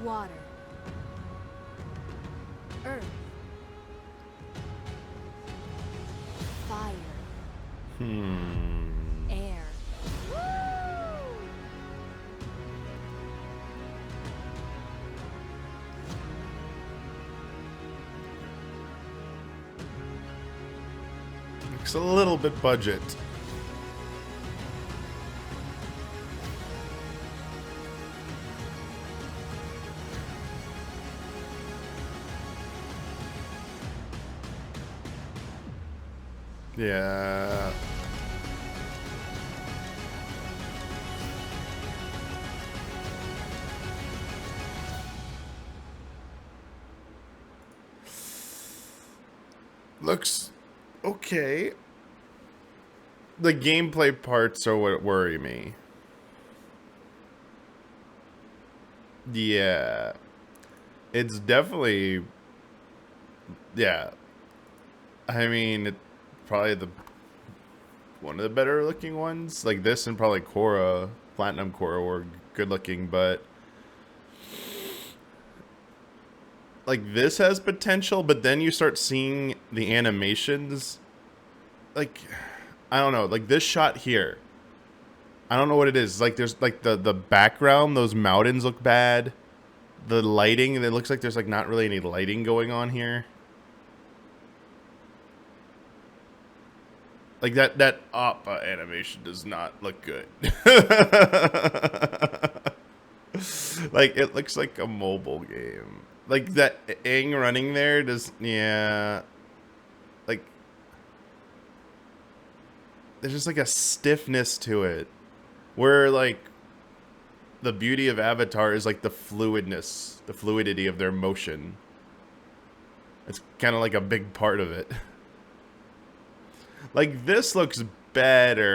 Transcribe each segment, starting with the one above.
Water. Earth. Fire. Air. Looks a little bit budget. Yeah. Looks okay. The gameplay parts are what worry me. Yeah. It's definitely... Yeah. I mean, probably one of the better looking ones. Like this and probably Korra, Platinum Korra were good looking, but... Like this has potential, but then you start seeing the animations. Like, I don't know. Like this shot here. I don't know what it is. Like there's like the background, those mountains look bad. The lighting, it looks like there's like not really any lighting going on here. Like that Appa animation does not look good. Like it looks like a mobile game. Like that Aang running there does, yeah. Like there's just like a stiffness to it. Where like the beauty of Avatar is like the fluidness, the fluidity of their motion. It's kind of like a big part of it. Like this looks better.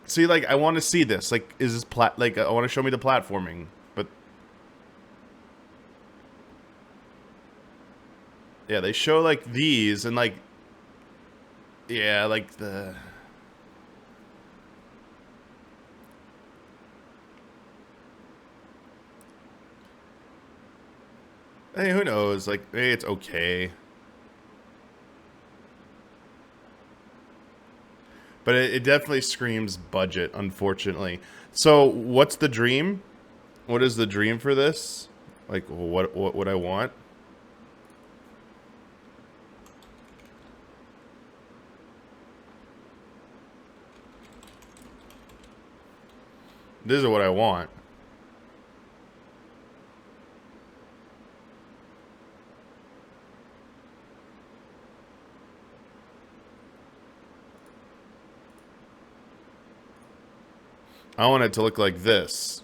See, like I want to see this. Like, is this like I want to show me the platforming, but yeah, they show like these and like yeah, like the. Hey, who knows? Like, hey, it's okay. But it definitely screams budget, unfortunately. So, what's the dream? What is the dream for this? Like, what would I want? This is what I want. I want it to look like this.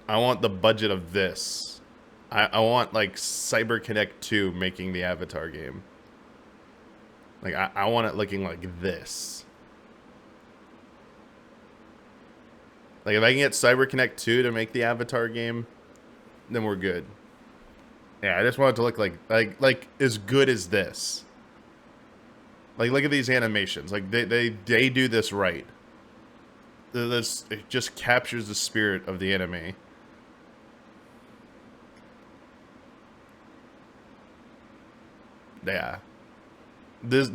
I want the budget of this. I want, like, CyberConnect 2 making the Avatar game. Like, I want it looking like this. Like, if I can get CyberConnect 2 to make the Avatar game, then we're good. Yeah, I just want it to look like as good as this. Like, look at these animations. Like, they do this right. This, it just captures the spirit of the anime. Yeah. This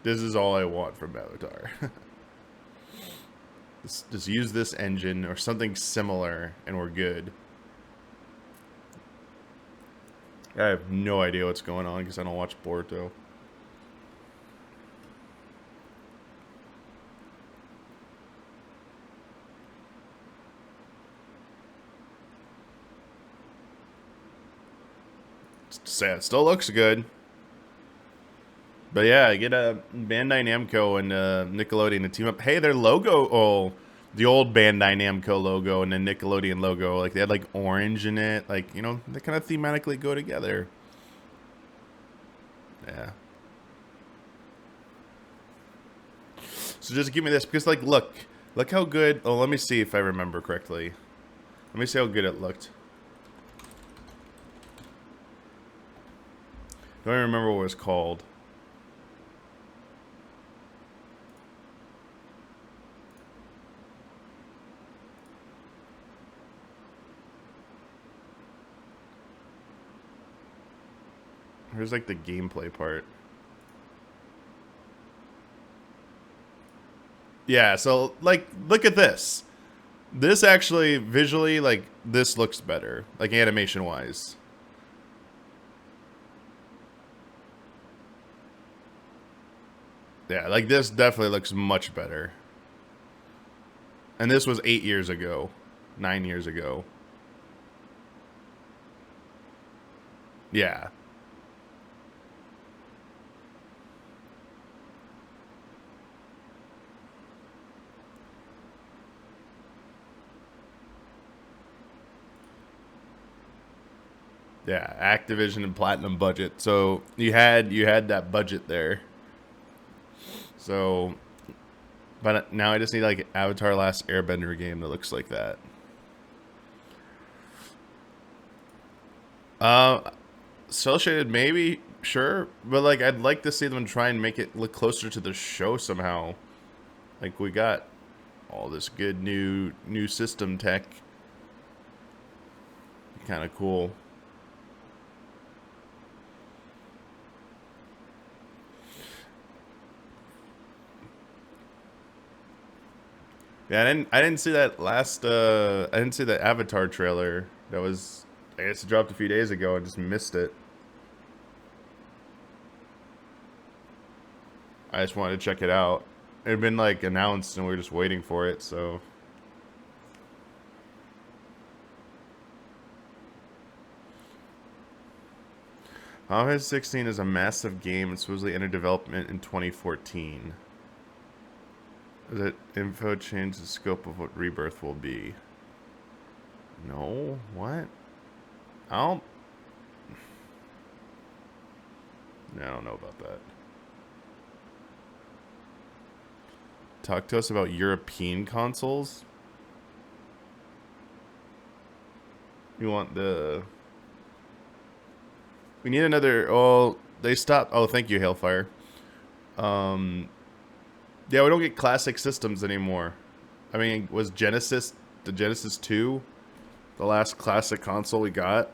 is all I want from Avatar. Just use this engine or something similar and we're good. I have no idea what's going on because I don't watch Boruto. Sad. Still looks good. But yeah, get a Bandai Namco and Nickelodeon to team up. Hey, their logo, oh, the old Bandai Namco logo and the Nickelodeon logo, like they had like orange in it. Like, you know, they kind of thematically go together. Yeah. So just give me this because like, look how good. Oh, let me see if I remember correctly. Let me see how good it looked. Don't even remember what it was called. Here's like the gameplay part. Yeah, so like look at this. This actually visually like this looks better, like animation wise. Yeah, like this definitely looks much better. And this was 8 years ago, 9 years ago. Yeah. Yeah, Activision and Platinum budget. So you had that budget there. So, but now I just need like Avatar: Last Airbender game that looks like that. Cell shaded maybe, sure, but like I'd like to see them try and make it look closer to the show somehow. Like we got all this good new system tech. Kind of cool. Yeah, I didn't see that last I didn't see the Avatar trailer. That was, I guess it dropped a few days ago. I just missed it. I just wanted to check it out. It had been like announced and we were just waiting for it, so Final Fantasy 16 is a massive game and supposedly entered development in 2014. That info change the scope of what Rebirth will be? No? What? I don't know about that. Talk to us about European consoles? You want the... We need another... Oh, they stopped... Oh, thank you, Hailfire. Yeah, we don't get classic systems anymore. I mean, was Genesis... The Genesis 2 the last classic console we got?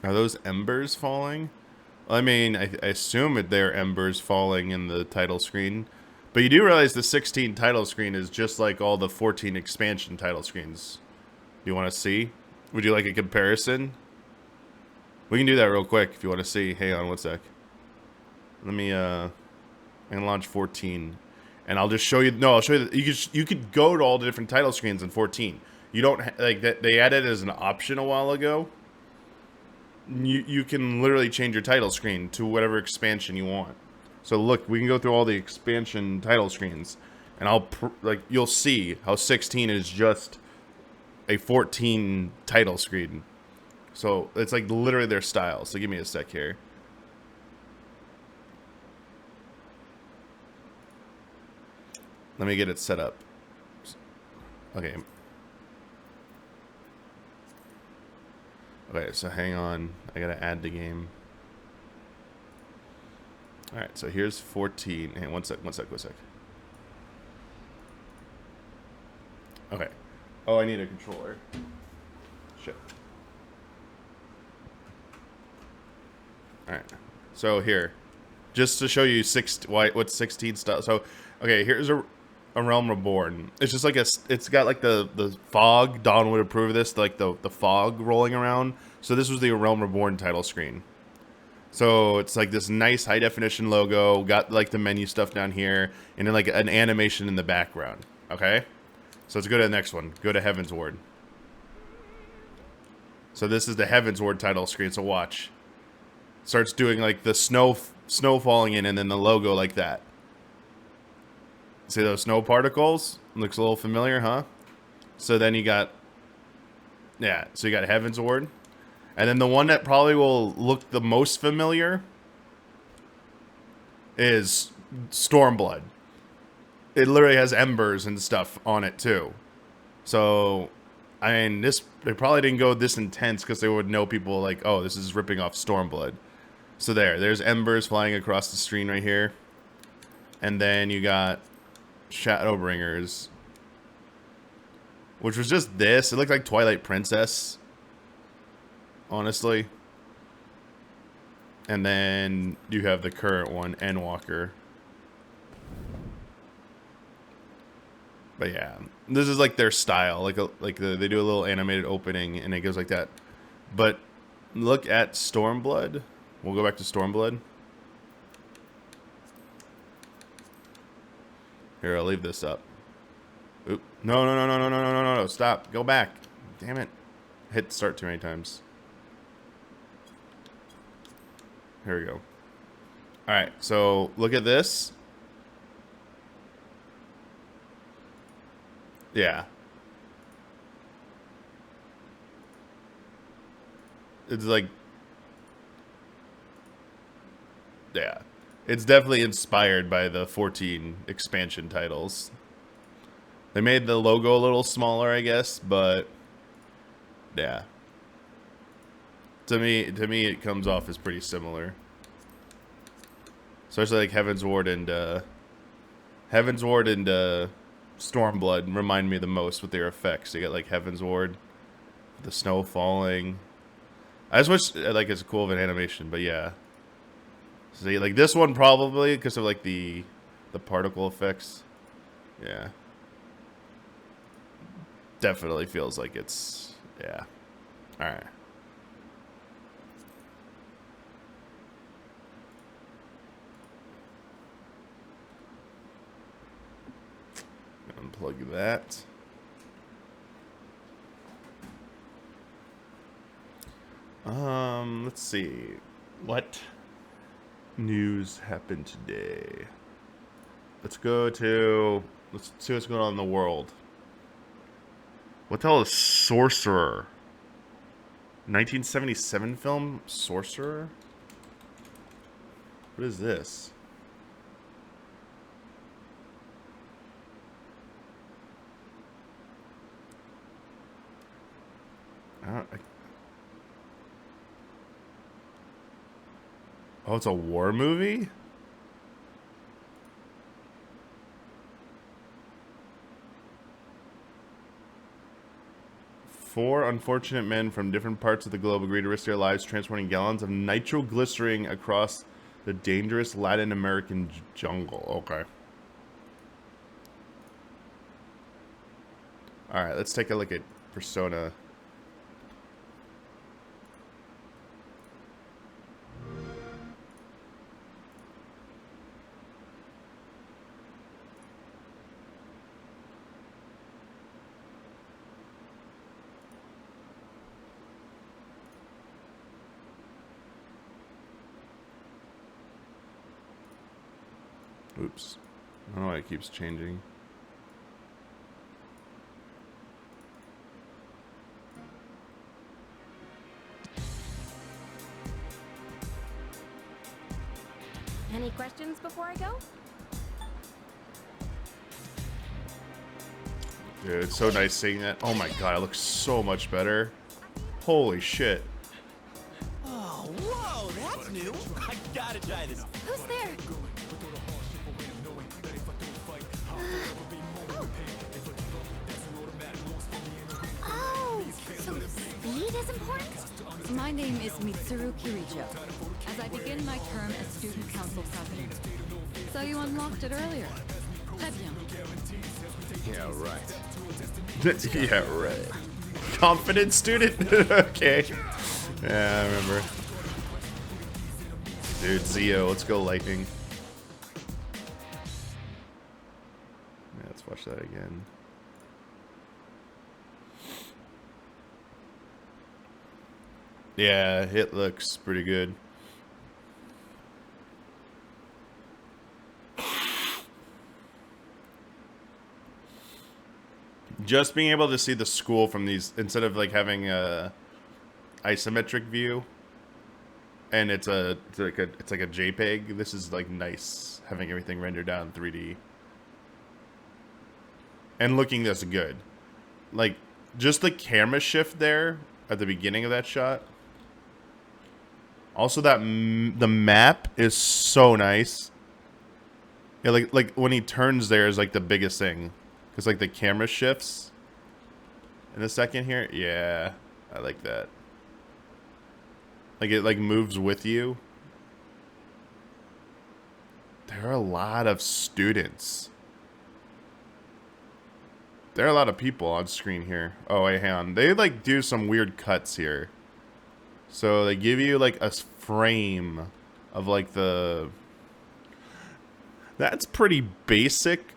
Are those embers falling? I mean, I assume that they're embers falling in the title screen. But you do realize the 16 title screen is just like all the 14 expansion title screens. Do you want to see? Would you like a comparison? We can do that real quick if you want to see. Hang on one sec. Let me, I'm going to launch 14. And I'll just show you, no, I'll show you, that you could go to all the different title screens in 14. You don't, like, that they added it as an option a while ago. You can literally change your title screen to whatever expansion you want. So look, we can go through all the expansion title screens, and you'll see how 16 is just a 14 title screen. So it's like literally their style. So give me a sec here. Let me get it set up. Okay. Okay, so hang on. I gotta add the game. Alright, so here's 14. Hey, one sec. Okay. Oh, I need a controller. Shit. Alright. So here. Just to show you what 16 style. So, okay, here's a Realm Reborn. It's just like it's got like the fog. Dawn would approve of this, like the fog rolling around. So this was the Realm Reborn title screen. So it's like this nice high definition logo, got like the menu stuff down here, and then like an animation in the background. Okay? So let's go to the next one. Go to Heaven's Ward. So this is the Heaven's Ward title screen, so watch. Starts doing like the snow falling in and then the logo like that. See those snow particles? Looks a little familiar, huh? So then you got... Yeah, so you got Heaven's Ward. And then the one that probably will look the most familiar is Stormblood. It literally has embers and stuff on it, too. So, I mean, they probably didn't go this intense because they would know people like, oh, this is ripping off Stormblood. So there's embers flying across the screen right here. And then you got Shadowbringers. which was just this. It looked like Twilight Princess, honestly. And then you have the current one, Endwalker. But yeah, this is like their style. They do a little animated opening, and it goes like that. But look at Stormblood. We'll go back to Stormblood. Here, I'll leave this up. Oop. No, no, no, no, no, no, no, no, no. Stop. Go back. Damn it. Hit start too many times. Here we go. Alright, so look at this. Yeah. It's like... Yeah. It's definitely inspired by the 14 expansion titles. They made the logo a little smaller, I guess, but... Yeah. To me, it comes off as pretty similar. Especially like Heaven's Ward and Stormblood remind me the most with their effects. You get like Heaven's Ward, the snow falling. I just wish like it's cool of an animation, but yeah. See, like this one probably because of like the particle effects. Yeah. Definitely feels like it's yeah. All right. Unplug that. Let's see. What news happened today? Let's see what's going on in the world. What the hell is Sorcerer? 1977 film? Sorcerer? What is this? Oh, it's a war movie? Four unfortunate men from different parts of the globe agree to risk their lives transporting gallons of nitroglycerin across the dangerous Latin American jungle. Okay. Alright, let's take a look at Persona. Oops. I don't know why it keeps changing. Any questions before I go? Dude, it's so nice seeing that. Oh my god, it looks so much better. Holy shit. Oh, whoa, that's new. I gotta try this. Who's there? Oh, so speed is important? My name is Mitsuru Kirijo, as I begin my term as student council president. So you unlocked it earlier. Très bien. Yeah, right. Yeah, right. Confident student? Okay. Yeah, I remember. Dude, Zio, let's go lightning. Yeah, let's watch that again. Yeah, it looks pretty good. Just being able to see the school from these, instead of like having a isometric view, and it's like a JPEG. This is like nice, having everything rendered down in 3D and looking this good. Like just the camera shift there at the beginning of that shot. Also, the map is so nice. Yeah, like when he turns there is like the biggest thing, because like the camera shifts. in a second here. Yeah, I like that. Like it like moves with you. There are a lot of students. There are a lot of people on screen here. Oh, wait, hang on. They like do some weird cuts here. So they give you like a frame of like the... That's pretty basic.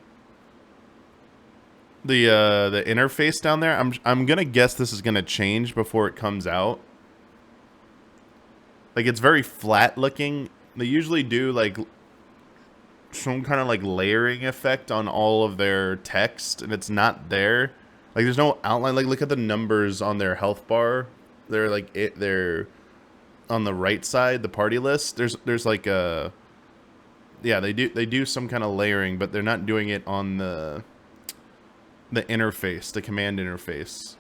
The interface down there. I'm gonna guess this is gonna change before it comes out. Like it's very flat looking. They usually do like some kind of like layering effect on all of their text, and it's not there. Like there's no outline. Like look at the numbers on their health bar. They're like they're on the right side, the party list. There's like a... Yeah, they do some kind of layering, but they're not doing it on the interface, the command interface.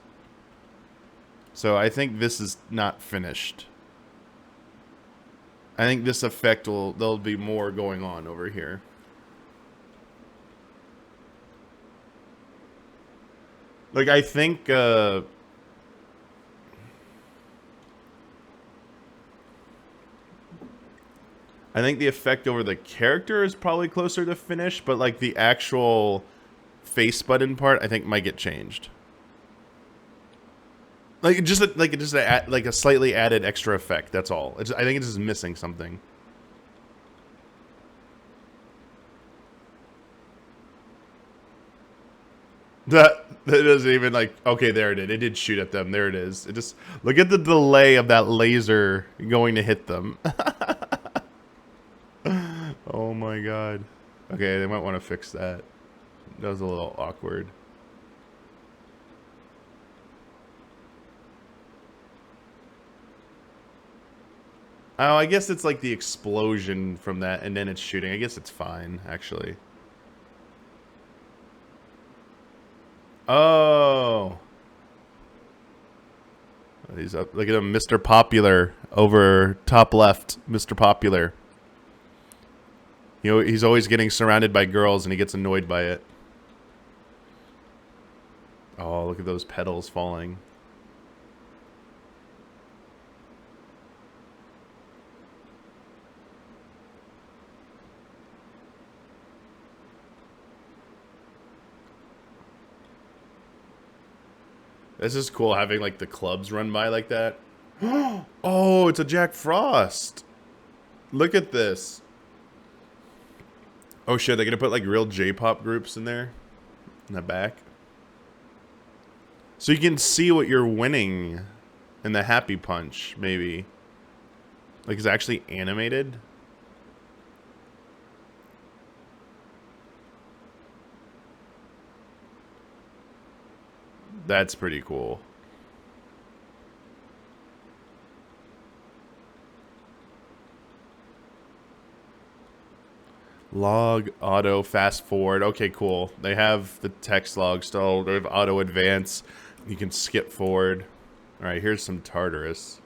So I think this is not finished. I think this effect there'll be more going on over here. Like I think the effect over the character is probably closer to finish, but like the actual face button part, I think might get changed. Like a slightly added extra effect. That's all. I think it's just missing something. That doesn't even like... Okay, there it is. It did shoot at them. There it is. It just... Look at the delay of that laser going to hit them. Oh my god. Okay, they might want to fix that. That was a little awkward. Oh, I guess it's like the explosion from that and then it's shooting. I guess it's fine, actually. Oh. He's up. Look at him, Mr. Popular over top left. Mr. Popular. You know, he's always getting surrounded by girls and he gets annoyed by it. Oh, look at those petals falling. This is cool having like the clubs run by like that. Oh, it's a Jack Frost. Look at this. Oh shit, they're gonna put like real J-pop groups in there. In the back. So you can see what you're winning in the Happy Punch, maybe. Like it's actually animated. That's pretty cool. Log, auto, fast forward. Okay, cool. They have the text log still. They have auto advance. You can skip forward. Alright, here's some Tartarus.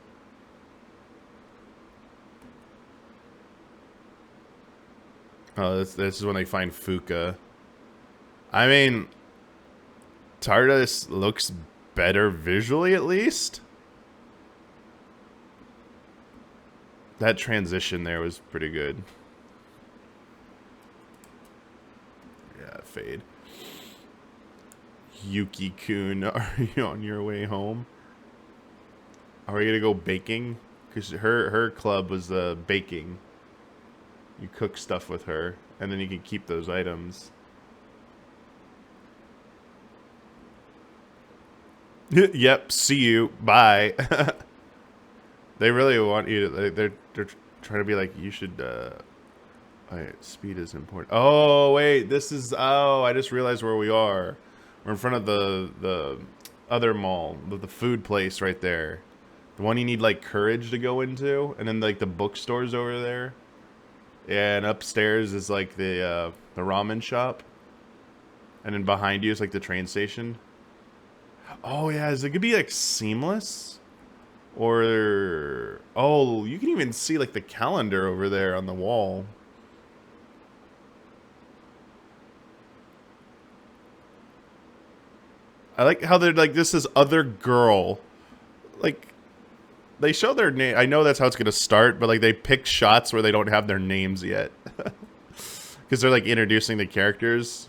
Oh, this is when they find Fuka. I mean, Tartarus looks better visually, at least. That transition there was pretty good. Yeah, fade. Yuki-kun, are you on your way home? Are we gonna go baking? Because her club was baking. You cook stuff with her, and then you can keep those items. Yep, see you. Bye. They really want you to... They're trying to be like, you should... Alright, speed is important. Oh, wait. This is... Oh, I just realized where we are. We're in front of the other mall. The food place right there. The one you need, like, courage to go into. And then, like, the bookstore's over there. Yeah, and upstairs is, like, the ramen shop. And then behind you is, like, the train station. Oh, yeah. Is it gonna be, like, seamless? Or... Oh, you can even see, like, the calendar over there on the wall. I like how they're like, this is other girl. Like, they show their name. I know that's how it's going to start, but like they pick shots where they don't have their names yet. Because they're like introducing the characters.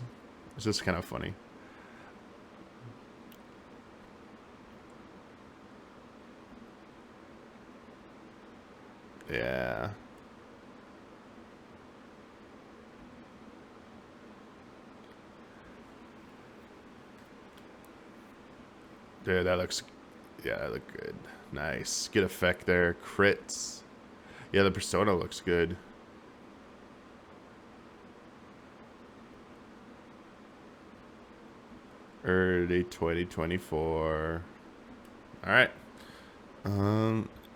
It's just kind of funny. Yeah. Dude, that looks... Yeah, that looked good. Nice. Good effect there. Crits. Yeah, the persona looks good. Early 2024. Alright.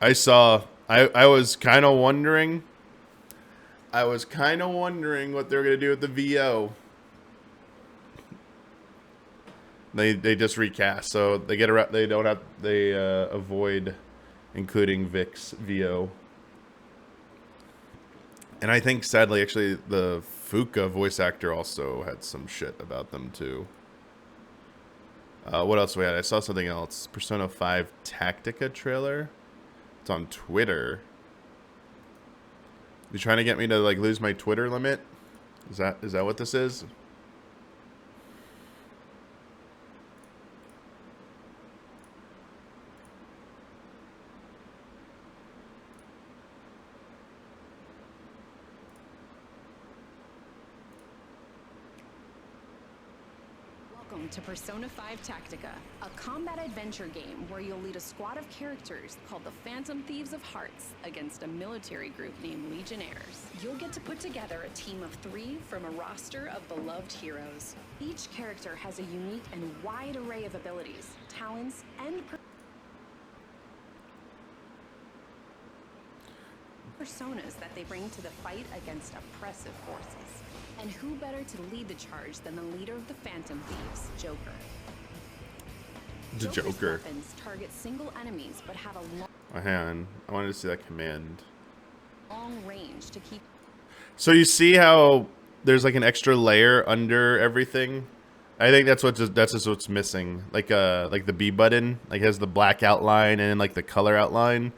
I saw... I was kind of wondering... what they're going to do with the VO. They just recast, so they get around. They don't have. They avoid including Vic's VO. And I think, sadly, actually, the Fuka voice actor also had some shit about them too. What else we had? I saw something else. Persona 5 Tactica trailer. It's on Twitter. You trying to get me to like lose my Twitter limit? Is that what this is? Welcome to Persona 5 Tactica, a combat adventure game where you'll lead a squad of characters called the Phantom Thieves of Hearts against a military group named Legionnaires. You'll get to put together a team of 3 from a roster of beloved heroes. Each character has a unique and wide array of abilities, talents, and personas that they bring to the fight against oppressive forces. And who better to lead the charge than the leader of the Phantom Thieves, Joker? The Joker's Joker. weapons target single enemies, but have a Hang on. I wanted to see that command. long range to keep. So you see how there's like an extra layer under everything? I think that's just what's missing. Like the B button, like has the black outline and like the color outline.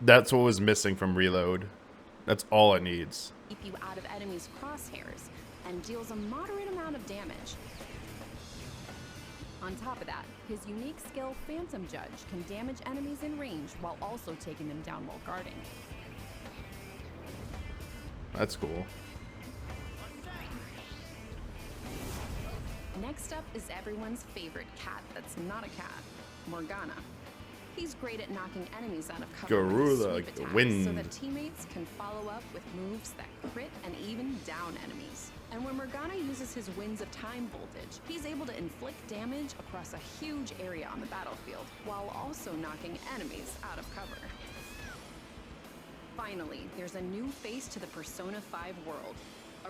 That's what was missing from Reload. That's all it needs. Keep you out of enemies' crosshairs and deals a moderate amount of damage. On top of that, his unique skill Phantom Judge can damage enemies in range while also taking them down while guarding. That's cool. Next up is everyone's favorite cat that's not a cat, Morgana. He's great at knocking enemies out of cover with his Garula, sweep like the attacks, wind. so that teammates can follow up with moves that crit and even down enemies. And when Morgana uses his Winds of Time voltage, he's able to inflict damage across a huge area on the battlefield, while also knocking enemies out of cover. Finally, there's a new face to the Persona 5 world,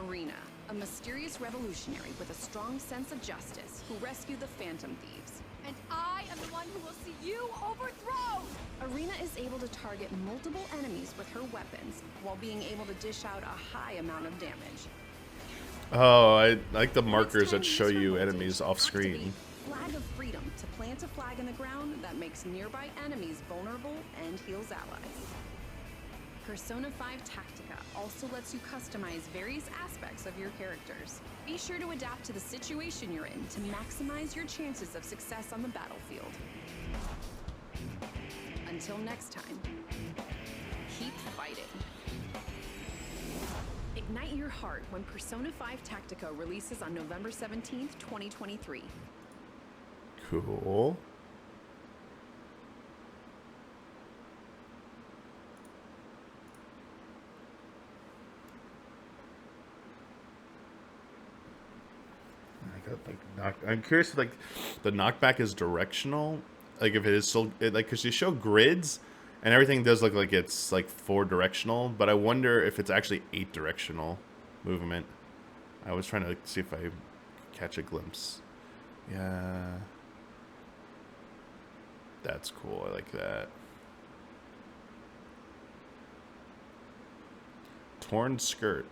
Arena, a mysterious revolutionary with a strong sense of justice who rescued the Phantom Thieves. And I am the one who will see you overthrown! Arena is able to target multiple enemies with her weapons, while being able to dish out a high amount of damage. Oh, I like the markers Next time that you show use her you voltage, enemies off screen. activate Flag of Freedom to plant a flag in the ground that makes nearby enemies vulnerable and heals allies. Persona 5 Tactica also lets you customize various aspects of your characters. Be sure to adapt to the situation you're in to maximize your chances of success on the battlefield. Until next time, keep fighting. Ignite your heart when Persona 5 Tactica releases on November 17th, 2023. Cool. I'm curious if like the knockback is directional, like if it is still like because you show grids and everything does look like it's like 4 directional, but I wonder if it's actually 8 directional movement. I was trying to see if I catch a glimpse. Yeah, that's cool. I like that. Torn skirt.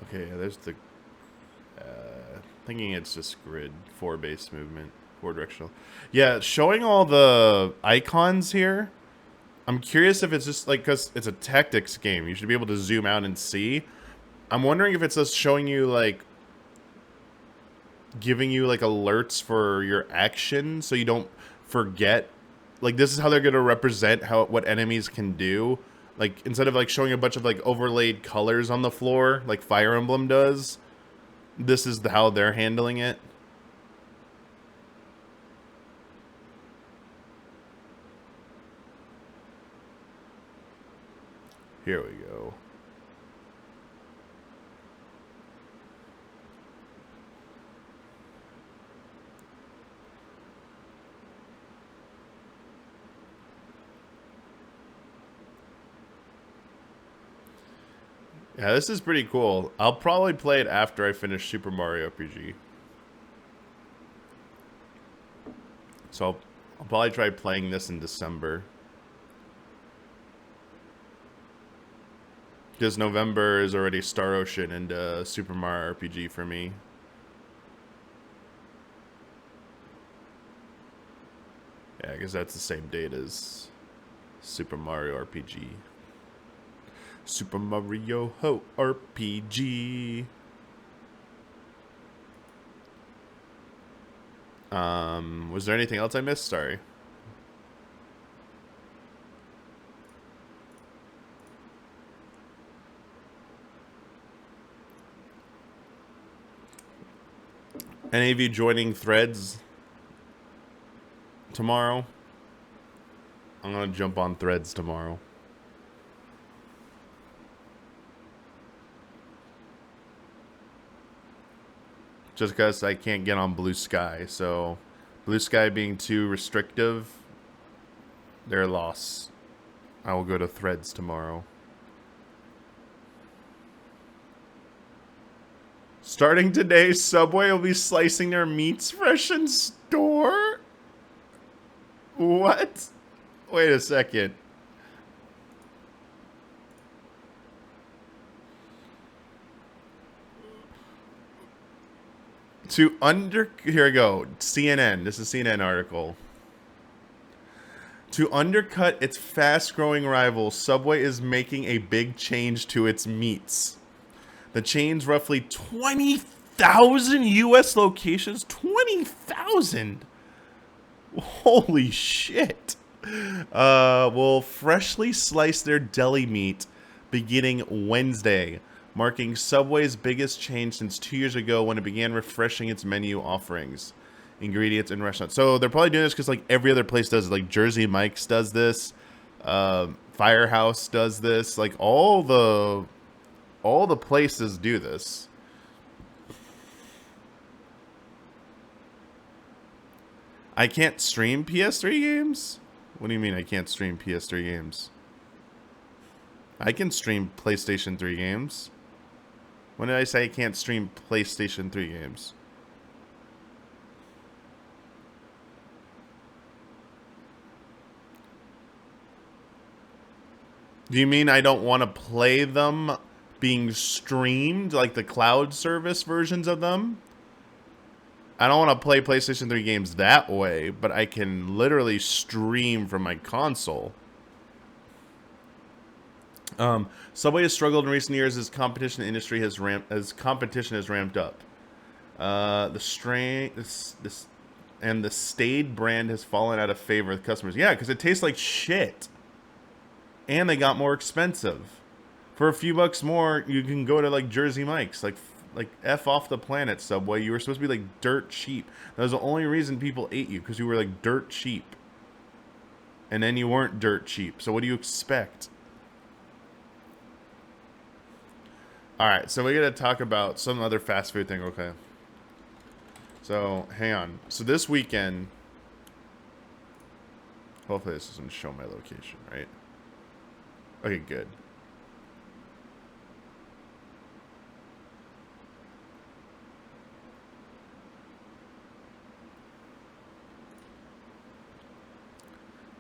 Okay, yeah, there's the... thinking it's just grid, 4 base movement, 4 directional. Yeah, showing all the icons here, I'm curious if it's just like, because it's a tactics game, you should be able to zoom out and see. I'm wondering if it's just showing you like, giving you like alerts for your action so you don't forget. Like, this is how they're going to represent what enemies can do. Like, instead of like showing a bunch of like overlaid colors on the floor like Fire Emblem does, this is how they're handling it. Here we go. Yeah, this is pretty cool. I'll probably play it after I finish Super Mario RPG. So I'll probably try playing this in December. Because November is already Star Ocean and Super Mario RPG for me. Yeah, because that's the same date as Super Mario RPG. Super Mario Ho RPG. Was there anything else I missed? Sorry. Any of you joining Threads tomorrow? I'm gonna jump on Threads tomorrow. Just because I can't get on Blue Sky, so Blue Sky being too restrictive, their loss. I will go to Threads tomorrow. Starting today, Subway will be slicing their meats fresh in store? What? Wait a second. Here we go. CNN. This is a CNN article. To undercut its fast-growing rival, Subway is making a big change to its meats. The chain's roughly 20,000 U.S. locations. 20,000. Holy shit. Will freshly slice their deli meat beginning Wednesday, marking Subway's biggest change since 2 years ago when it began refreshing its menu offerings, ingredients, and restaurants. So they're probably doing this because like every other place does it. Like Jersey Mike's does this, Firehouse does this. Like all the places do this. I can't stream PS3 games? What do you mean I can't stream PS3 games? I can stream PlayStation 3 games. When did I say I can't stream PlayStation 3 games? Do you mean I don't want to play them being streamed, like the cloud service versions of them? I don't want to play PlayStation 3 games that way, but I can literally stream from my console. Subway has struggled in recent years as competition industry has competition has ramped up. The Stayed brand has fallen out of favor with customers. Yeah, because it tastes like shit, and they got more expensive. For a few bucks more, you can go to like Jersey Mike's, like F off the planet, Subway. You were supposed to be like dirt cheap. That was the only reason people ate you, because you were like dirt cheap. And then you weren't dirt cheap. So what do you expect? Alright, so we're going to talk about some other fast food thing, okay? So, hang on. So this weekend... Hopefully this doesn't show my location, right? Okay, good.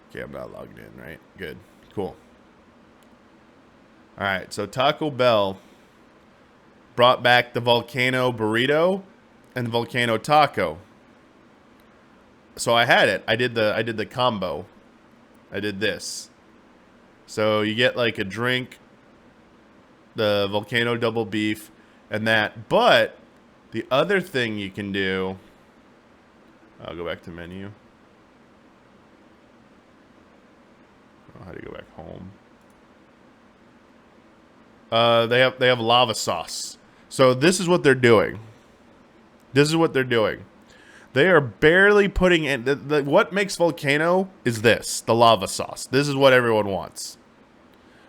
Okay, I'm not logged in, right? Good. Cool. Alright, so Taco Bell brought back the volcano burrito and the volcano taco. So I had it. I did the combo. I did this. So you get like a drink, the volcano double beef, and that. But the other thing you can do, I'll go back to menu. Oh, how do you go back home? They have lava sauce. So this is what they're doing. This is what they're doing. They are barely putting in... what makes volcano is this. The lava sauce. This is what everyone wants.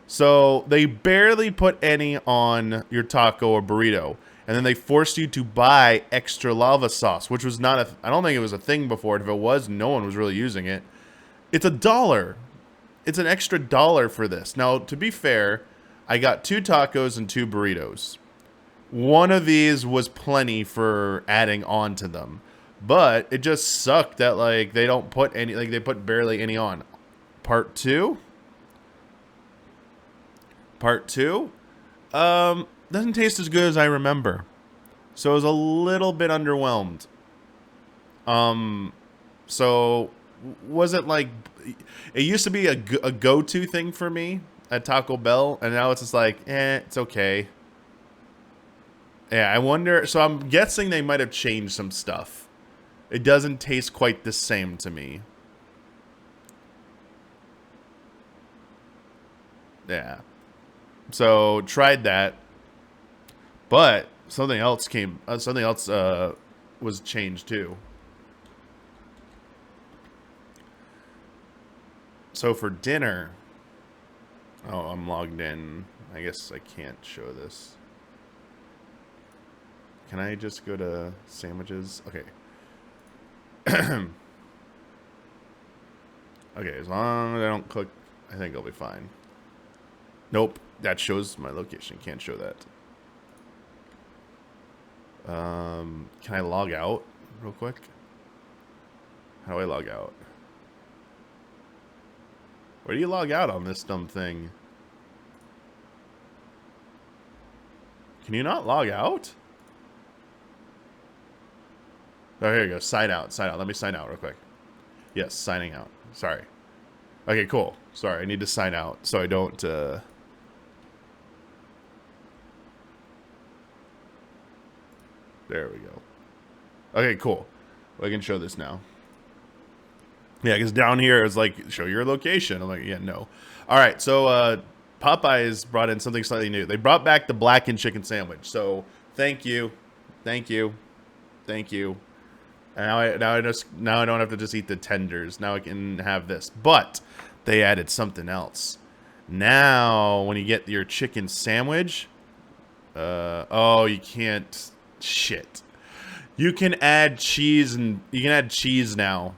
So they barely put any on your taco or burrito. And then they forced you to buy extra lava sauce. Which was not a... I don't think it was a thing before. If it was, no one was really using it. It's $1. It's an extra $1 for this. Now, to be fair, I got 2 tacos and 2 burritos. One of these was plenty for adding on to them. But it just sucked that, like, they don't put any, like, they put barely any on. Part 2? Part 2? Doesn't taste as good as I remember. So I was a little bit underwhelmed. So was it like, it used to be a go-to thing for me at Taco Bell, and now it's just like, it's okay. Yeah, I wonder, so I'm guessing they might have changed some stuff. It doesn't taste quite the same to me. Yeah. So tried that, but something else came. Something else was changed too. So for dinner, oh, I'm logged in. I guess I can't show this. Can I just go to sandwiches? Okay. Okay, as long as I don't click, I think I'll be fine. Nope, that shows my location. Can't show that. Can I log out real quick? How do I log out? Where do you log out on this dumb thing? Can you not log out? Oh, here you go. Sign out. Sign out. Let me sign out real quick. Yes, signing out. Sorry. Okay, cool. Sorry, I need to sign out so I don't... There we go. Okay, cool. Well, I can show this now. Yeah, because down here it's like, show your location. I'm like, yeah, no. All right, so Popeyes brought in something slightly new. They brought back the blackened chicken sandwich. So thank you. Thank you. Thank you. And now I don't have to just eat the tenders. Now I can have this. But they added something else. Now, when you get your chicken sandwich, oh, you can't. Shit. You can add cheese, and you can add cheese now,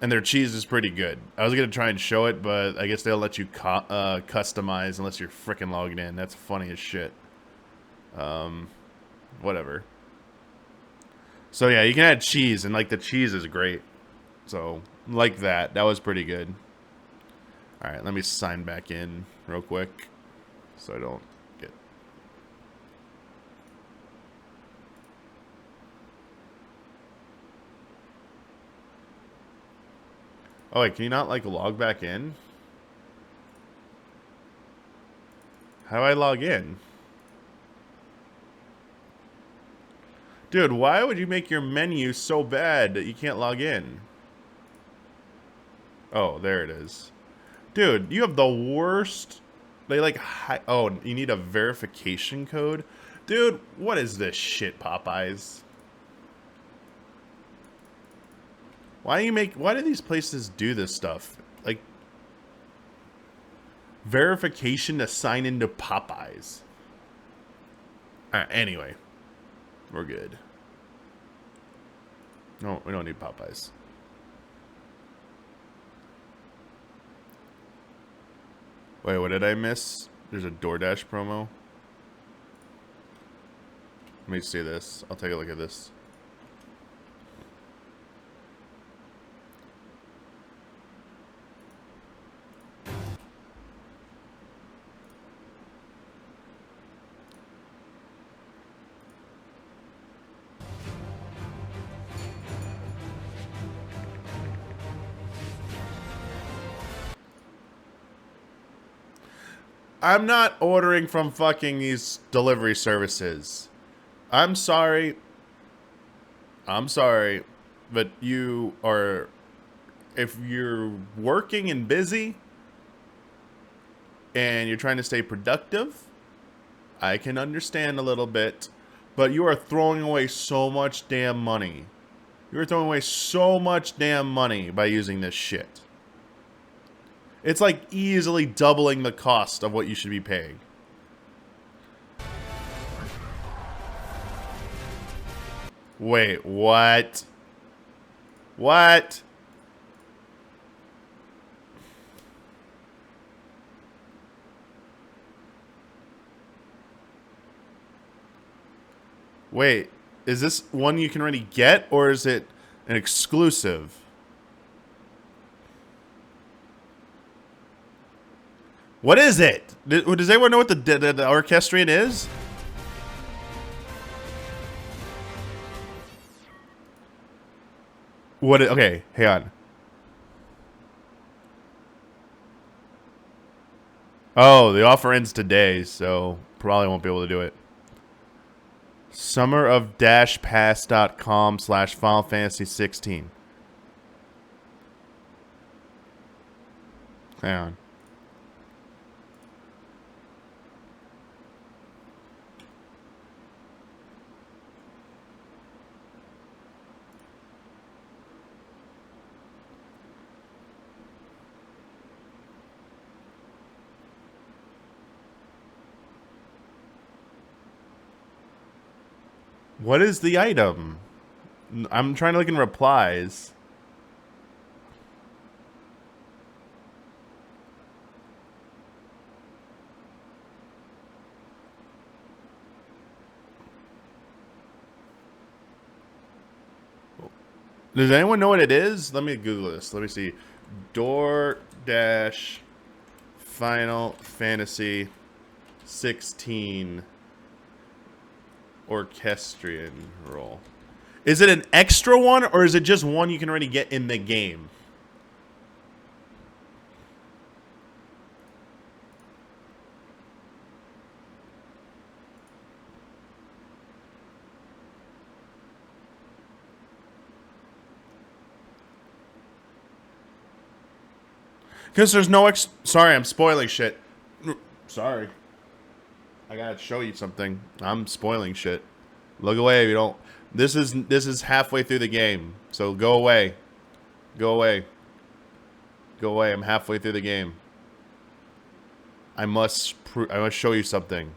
and their cheese is pretty good. I was gonna try and show it, but I guess they'll let you customize unless you're freaking logged in. That's funny as shit. Whatever. So yeah, you can add cheese, and like the cheese is great. So like that. That was pretty good. All right, let me sign back in real quick, so I don't get. Oh wait, can you not like log back in? How do I log in? Dude, why would you make your menu so bad that you can't log in? Oh, there it is. Dude, you have the worst... They like... Oh, you need a verification code? Dude, what is this shit, Popeyes? Why do these places do this stuff? Like... Verification to sign into Popeyes. Anyway. We're good. No, we don't need Popeyes. Wait, what did I miss? There's a DoorDash promo. Let me see this. I'll take a look at this. I'm not ordering from fucking these delivery services. I'm sorry. I'm sorry. But you are... If you're working and busy and you're trying to stay productive, I can understand a little bit. But you are throwing away so much damn money. You're throwing away so much damn money by using this shit. It's like easily doubling the cost of what you should be paying. Wait, what? What? Wait, is this one you can already get, or is it an exclusive? What is it? Does anyone know what the orchestrion is? What? Okay, hang on. Oh, the offer ends today, so probably won't be able to do it. Summerofpass.com/Final Fantasy 16. Hang on. What is the item? I'm trying to look in replies. Does anyone know what it is? Let me Google this. Let me see. DoorDash Final Fantasy 16 orchestrion roll. Is it an extra one, or is it just one you can already get in the game? Because there's no sorry, I'm spoiling shit. Sorry. I gotta show you something. I'm spoiling shit. Look away if you don't. This is halfway through the game, so go away. Go away. Go away. I'm halfway through the game. I must show you something.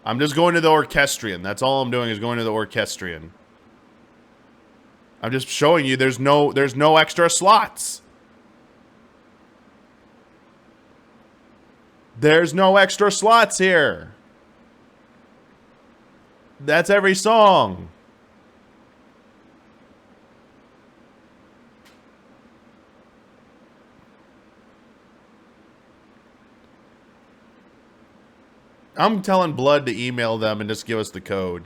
I'm just going to the orchestrion. That's all I'm doing is going to the orchestrion. I'm just showing you there's no extra slots. There's no extra slots here. That's every song. I'm telling Blood to email them and just give us the code.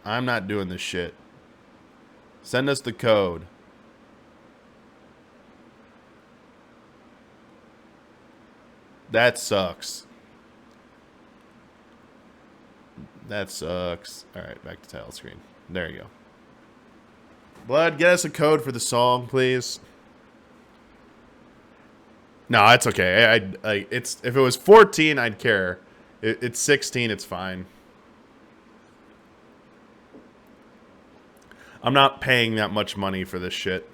I'm not doing this shit. Send us the code. That sucks. That sucks. Alright, back to title screen. There you go. Blood, get us a code for the song, please. No, it's okay. It's if it was 14, I'd care. It's 16, it's fine. I'm not paying that much money for this shit.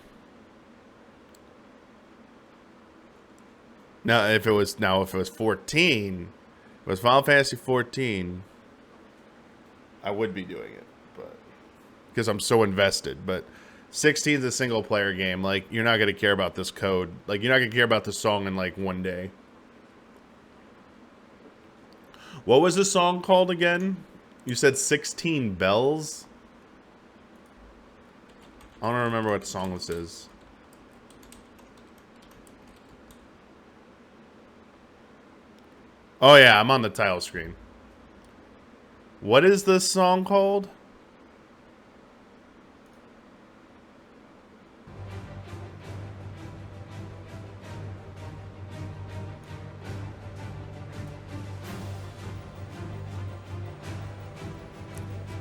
Now, if it was 14, if it was Final Fantasy 14, I would be doing it, but because I'm so invested. But 16 is a single player game. Like, you're not gonna care about this code. Like, you're not gonna care about the song in like one day. What was the song called again? You said 16 Bells? I don't remember what song this is. Oh yeah, I'm on the title screen. What is this song called?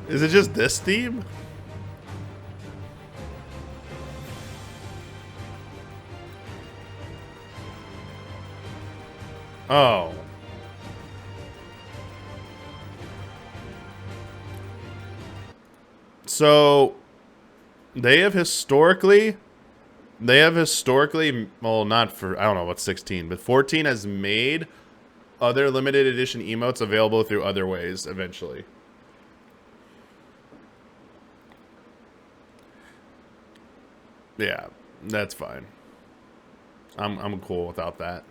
Is it just this theme? Oh. So they have historically, well, not for, I don't know what 16, but 14 has made other limited edition emotes available through other ways eventually. Yeah, that's fine. I'm cool without that.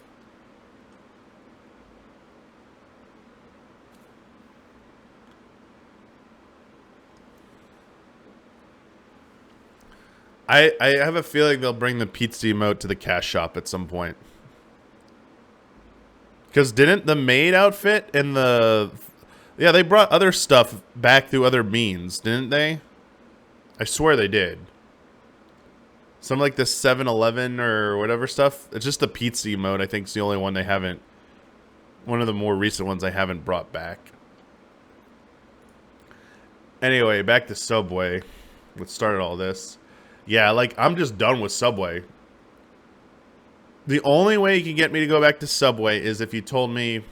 I have a feeling they'll bring the pizza emote to the cash shop at some point. Because didn't the maid outfit and the... Yeah, they brought other stuff back through other means, didn't they? I swear they did. Some like the 7-Eleven or whatever stuff. It's just the pizza emote, I think, is the only one they haven't... One of the more recent ones they haven't brought back. Anyway, back to Subway. What started all this. Yeah, like, I'm just done with Subway. The only way you can get me to go back to Subway is if you told me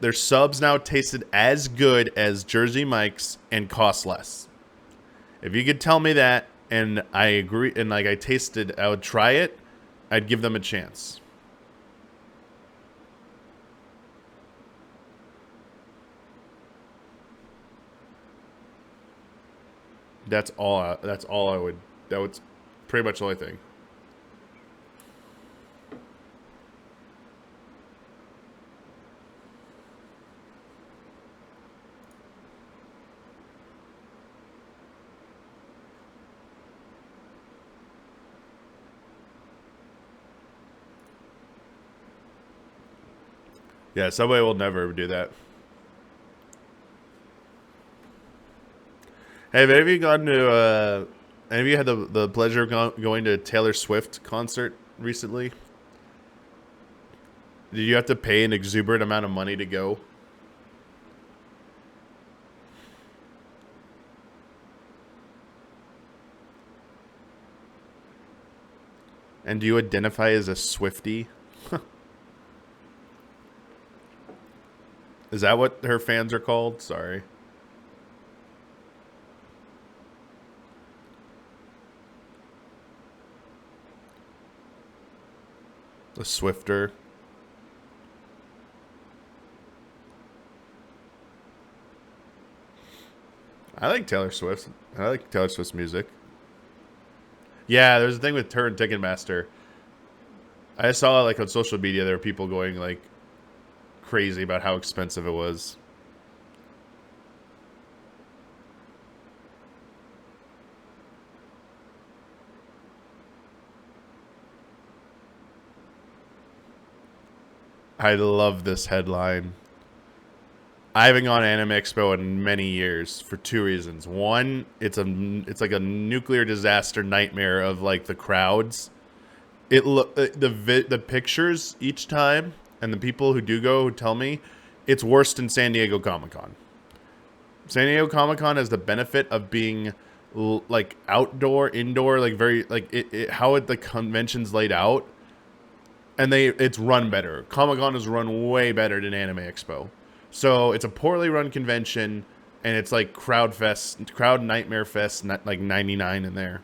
their subs now tasted as good as Jersey Mike's and cost less. If you could tell me that, and I agree, and like I would try it, I'd give them a chance. That's all I would, that was pretty much the only thing. Yeah, Subway will never do that. Hey, have any of you gone to, any of you had the pleasure of going to a Taylor Swift concert recently? Did you have to pay an exuberant amount of money to go? And do you identify as a Swiftie? Is that what her fans are called? Sorry. A Swifter. I like Taylor Swift. I like Taylor Swift's music. Yeah, there's a thing with her and Ticketmaster. I saw like on social media there were people going like crazy about how expensive it was. I love this headline. I haven't gone to Anime Expo in many years for two reasons. One, it's like a nuclear disaster nightmare of like the crowds. The pictures each time and the people who do go who tell me it's worse than San Diego Comic-Con. San Diego Comic-Con has the benefit of being like outdoor, indoor, like very like the convention's laid out. And it's run better. Comic-Con is run way better than Anime Expo. So it's a poorly run convention, and it's like crowd nightmare fest, like 99 in there.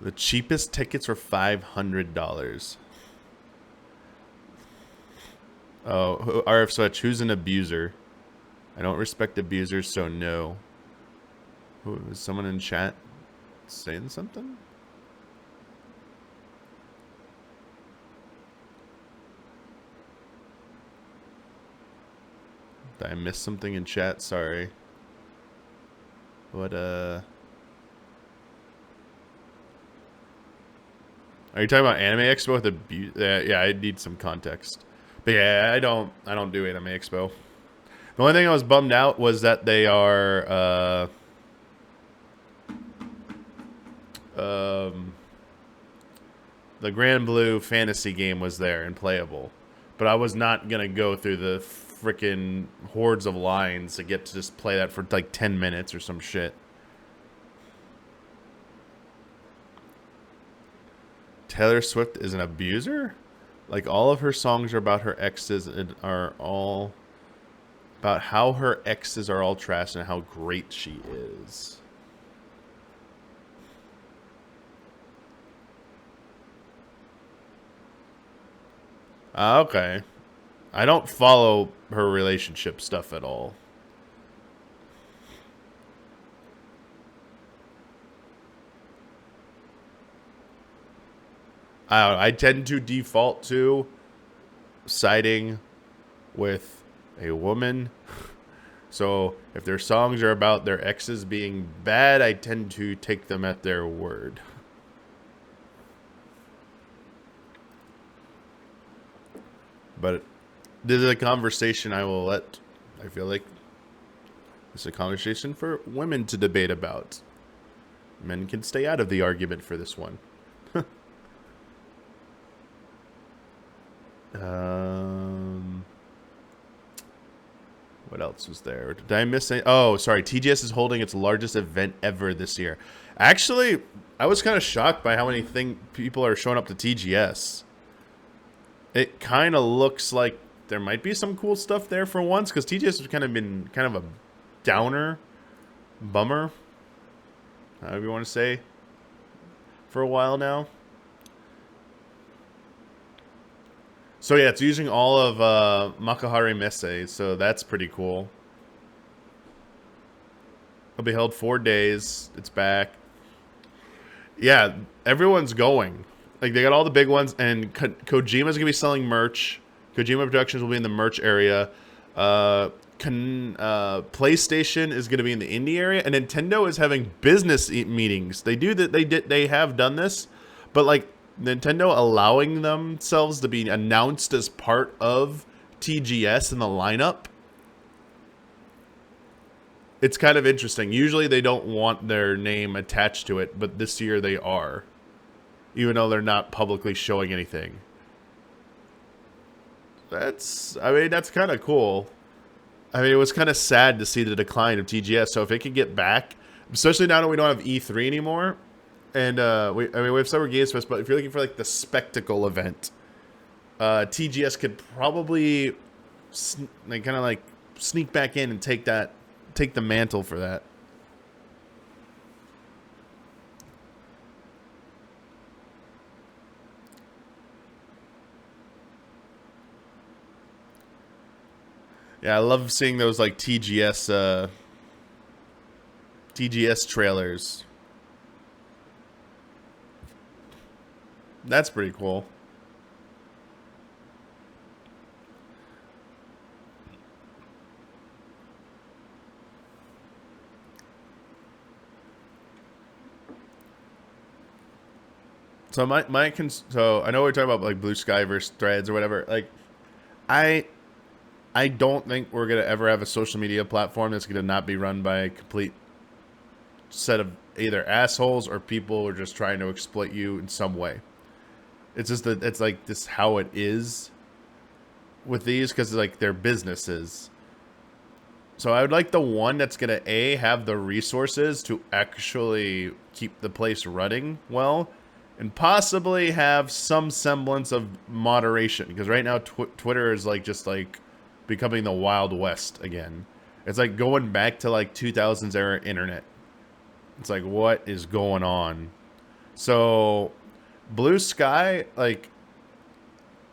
The cheapest tickets were $500. Oh, RF Switch, who's an abuser? I don't respect abusers, so no. Who, is someone in chat saying something? Did I miss something in chat? Sorry. What, Are you talking about Anime Expo with abuse? Yeah, I need some context. But yeah, I don't do Anime Expo. The only thing I was bummed out was that they are the Grand Blue fantasy game was there and playable. But I was not going to go through the freaking hordes of lines to get to just play that for like 10 minutes or some shit. Taylor Swift is an abuser? Like, all of her songs are about her exes and are all about how her exes are all trash and how great she is. Okay. I don't follow her relationship stuff at all. I tend to default to siding with a woman. So if their songs are about their exes being bad, I tend to take them at their word. But this is a conversation I will let, I feel like it's a conversation for women to debate about. Men can stay out of the argument for this one. What else was there? Did I miss any? Oh, sorry. TGS is holding its largest event ever this year. Actually, I was kind of shocked by how many people are showing up to TGS. It kind of looks like there might be some cool stuff there for once, because TGS has kind of been kind of a downer, bummer, however you want to say, for a while now. So yeah, it's using all of Makuhari Messe, so that's pretty cool. It'll be held 4 days. It's back. Yeah, everyone's going. Like, they got all the big ones, and Kojima's going to be selling merch. Kojima Productions will be in the merch area. PlayStation is going to be in the indie area, and Nintendo is having business meetings. They have done this, but like, Nintendo allowing themselves to be announced as part of TGS in the lineup. It's kind of interesting. Usually they don't want their name attached to it, but this year they are. Even though they're not publicly showing anything. That's kind of cool. I mean, it was kind of sad to see the decline of TGS, so if it could get back, especially now that we don't have E3 anymore, and we have Summer Games Fest, but if you're looking for like the spectacle event, TGS could probably kind of like sneak back in and take the mantle for that. Yeah, I love seeing those like TGS trailers. That's pretty cool. So so I know we're talking about like Blue Sky versus Threads or whatever. Like, I don't think we're gonna ever have a social media platform that's gonna not be run by a complete set of either assholes or people who are just trying to exploit you in some way. It's just that it's like this how it is with these, because like they're businesses. So I would like the one that's gonna have the resources to actually keep the place running well, and possibly have some semblance of moderation. Because right now Twitter is like just like becoming the Wild West again. It's like going back to like 2000s era internet. It's like, what is going on? So Blue Sky, like,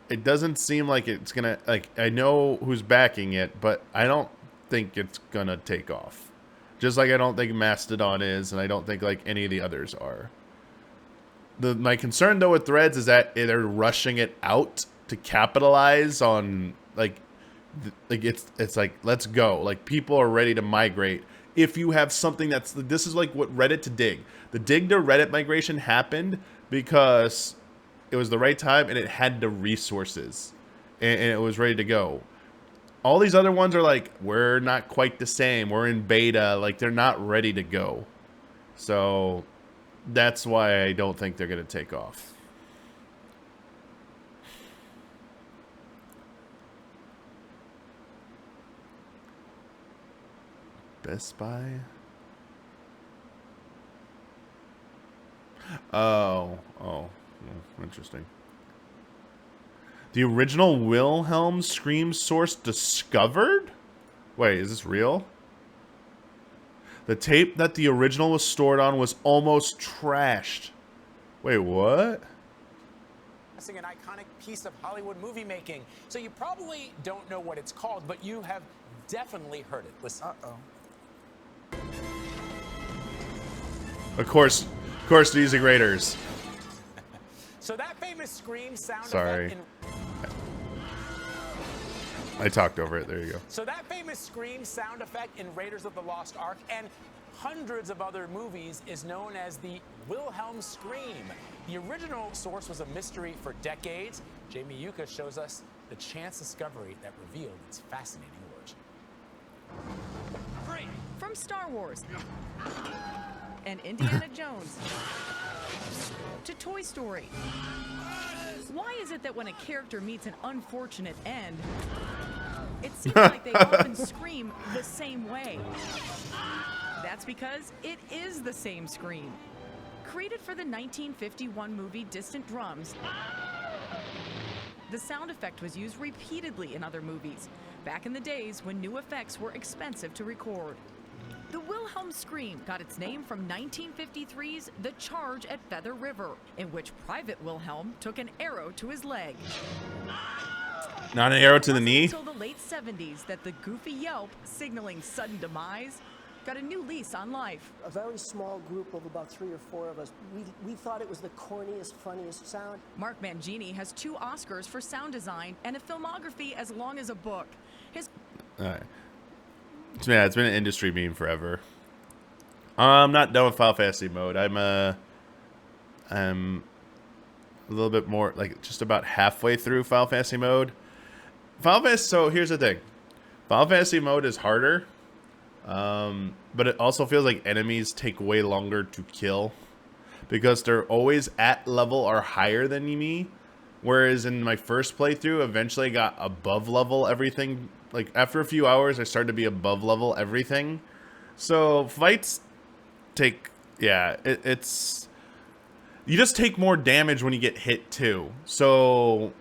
it doesn't seem like it's gonna, like, I know who's backing it, but I don't think it's gonna take off. Just like I don't think Mastodon is, and I don't think like any of the others are. My concern though with Threads is that they're rushing it out to capitalize on like it's like, let's go. Like, people are ready to migrate. If you have something this is like what Reddit to Dig. The Dig to Reddit migration happened because it was the right time and it had the resources and it was ready to go. All these other ones are like, we're not quite the same. We're in beta. Like, they're not ready to go. So That's why I don't think they're going to take off. Best Buy? Oh, interesting. The original Wilhelm scream source discovered? Wait, is this real? The tape that the original was stored on was almost trashed. Wait, what? An iconic piece of Hollywood movie making. So you probably don't know what it's called, but you have definitely heard it. Listen. Of course, using Raiders. So that famous scream sound Sorry. effect I talked over it. There you go. So that famous scream sound effect in Raiders of the Lost Ark and hundreds of other movies is known as the Wilhelm scream. The original source was a mystery for decades. Jamie Yucca shows us the chance discovery that revealed its fascinating origin. From Star Wars and Indiana Jones to Toy Story. Why is it that when a character meets an unfortunate end, it seems like they often scream the same way? That's because it is the same scream. Created for the 1951 movie Distant Drums, the sound effect was used repeatedly in other movies, back in the days when new effects were expensive to record. The Wilhelm scream got its name from 1953's The Charge at Feather River, in which Private Wilhelm took an arrow to his leg. Not an arrow to the knee? Until the late 70s that the goofy yelp, signaling sudden demise, got a new lease on life. A very small group of about 3 or 4 of us, we thought it was the corniest, funniest sound. Mark Mangini has 2 Oscars for sound design and a filmography as long as a book. His All right. Yeah, it's been an industry meme forever. I'm not done with Final Fantasy mode. I'm a little bit more, like, just about halfway through Final Fantasy mode. So here's the thing. Final Fantasy mode is harder, but it also feels like enemies take way longer to kill because they're always at level or higher than me. Whereas in my first playthrough, eventually I got above level everything. Like, after a few hours, I started to be above level everything. So, fights take... Yeah, it's... You just take more damage when you get hit, too. So,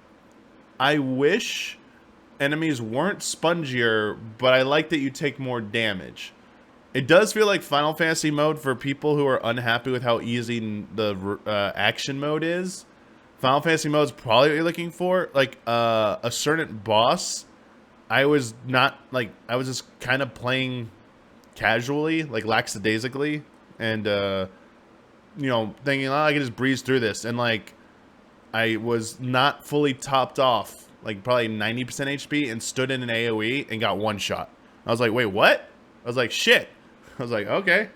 I wish enemies weren't spongier, but I like that you take more damage. It does feel like Final Fantasy mode for people who are unhappy with how easy the action mode is. Final Fantasy mode is probably what you're looking for. Like, a certain boss... I was just kind of playing casually, like lackadaisically, and, thinking, oh, I can just breeze through this. And, like, I was not fully topped off, like probably 90% HP, and stood in an AoE and got one shot. I was like, wait, what? I was like, shit. I was like, okay.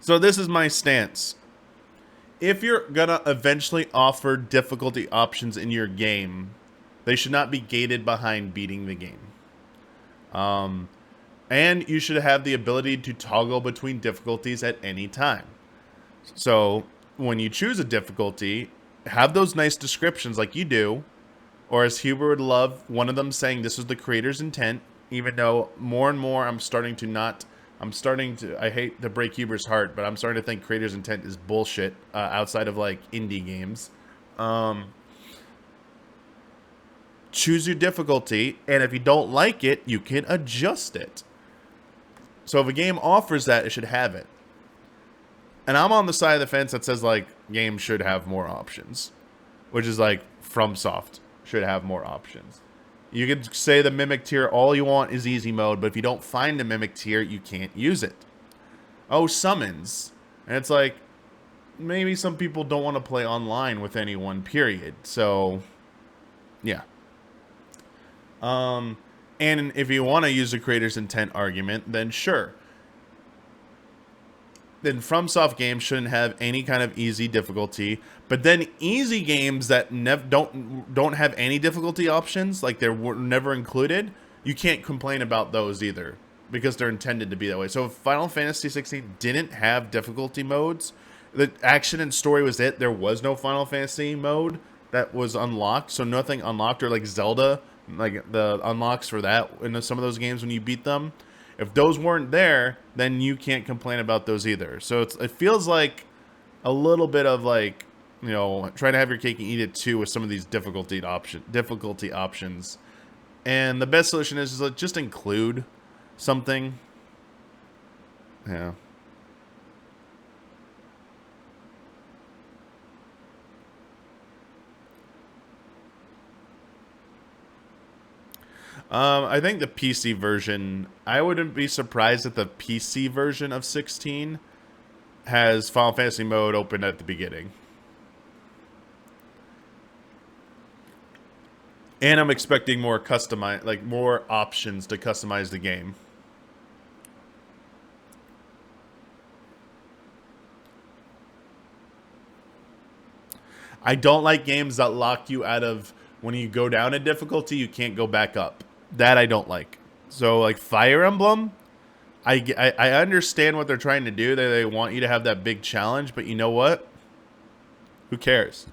So this is my stance. If you're gonna eventually offer difficulty options in your game, they should not be gated behind beating the game. And you should have the ability to toggle between difficulties at any time. So when you choose a difficulty, have those nice descriptions like you do. Or as Huber would love, one of them saying this was the creator's intent. Even though more and more I hate to break Huber's heart, but I'm starting to think creator's intent is bullshit outside of like indie games. Choose your difficulty, and if you don't like it, you can adjust it. So if a game offers that, it should have it. And I'm on the side of the fence that says, like, games should have more options. Which is like, FromSoft should have more options. You could say the Mimic tier, all you want is easy mode, but if you don't find the Mimic tier, you can't use it. Oh, summons. And it's like, maybe some people don't want to play online with anyone, period. So, yeah. And if you want to use the creator's intent argument, then sure. Then FromSoft games shouldn't have any kind of easy difficulty. But then easy games that don't have any difficulty options, like they were never included, you can't complain about those either. because they're intended to be that way. So if Final Fantasy 16 didn't have difficulty modes, the action and story was it. There was no Final Fantasy mode that was unlocked, so nothing unlocked, or like Zelda, like the unlocks for that in some of those games when you beat them. If those weren't there, then you can't complain about those either. So it feels like a little bit of like, you know, trying to have your cake and eat it too with some of these difficulty options. And the best solution is like just include something. Yeah. I think the PC version, I wouldn't be surprised if the PC version of 16 has Final Fantasy mode open at the beginning. And I'm expecting more more options to customize the game. I don't like games that lock you out of, when you go down a difficulty, you can't go back up. That I don't like. So like Fire Emblem, I understand what they're trying to do. They want you to have that big challenge, but you know what? Who cares?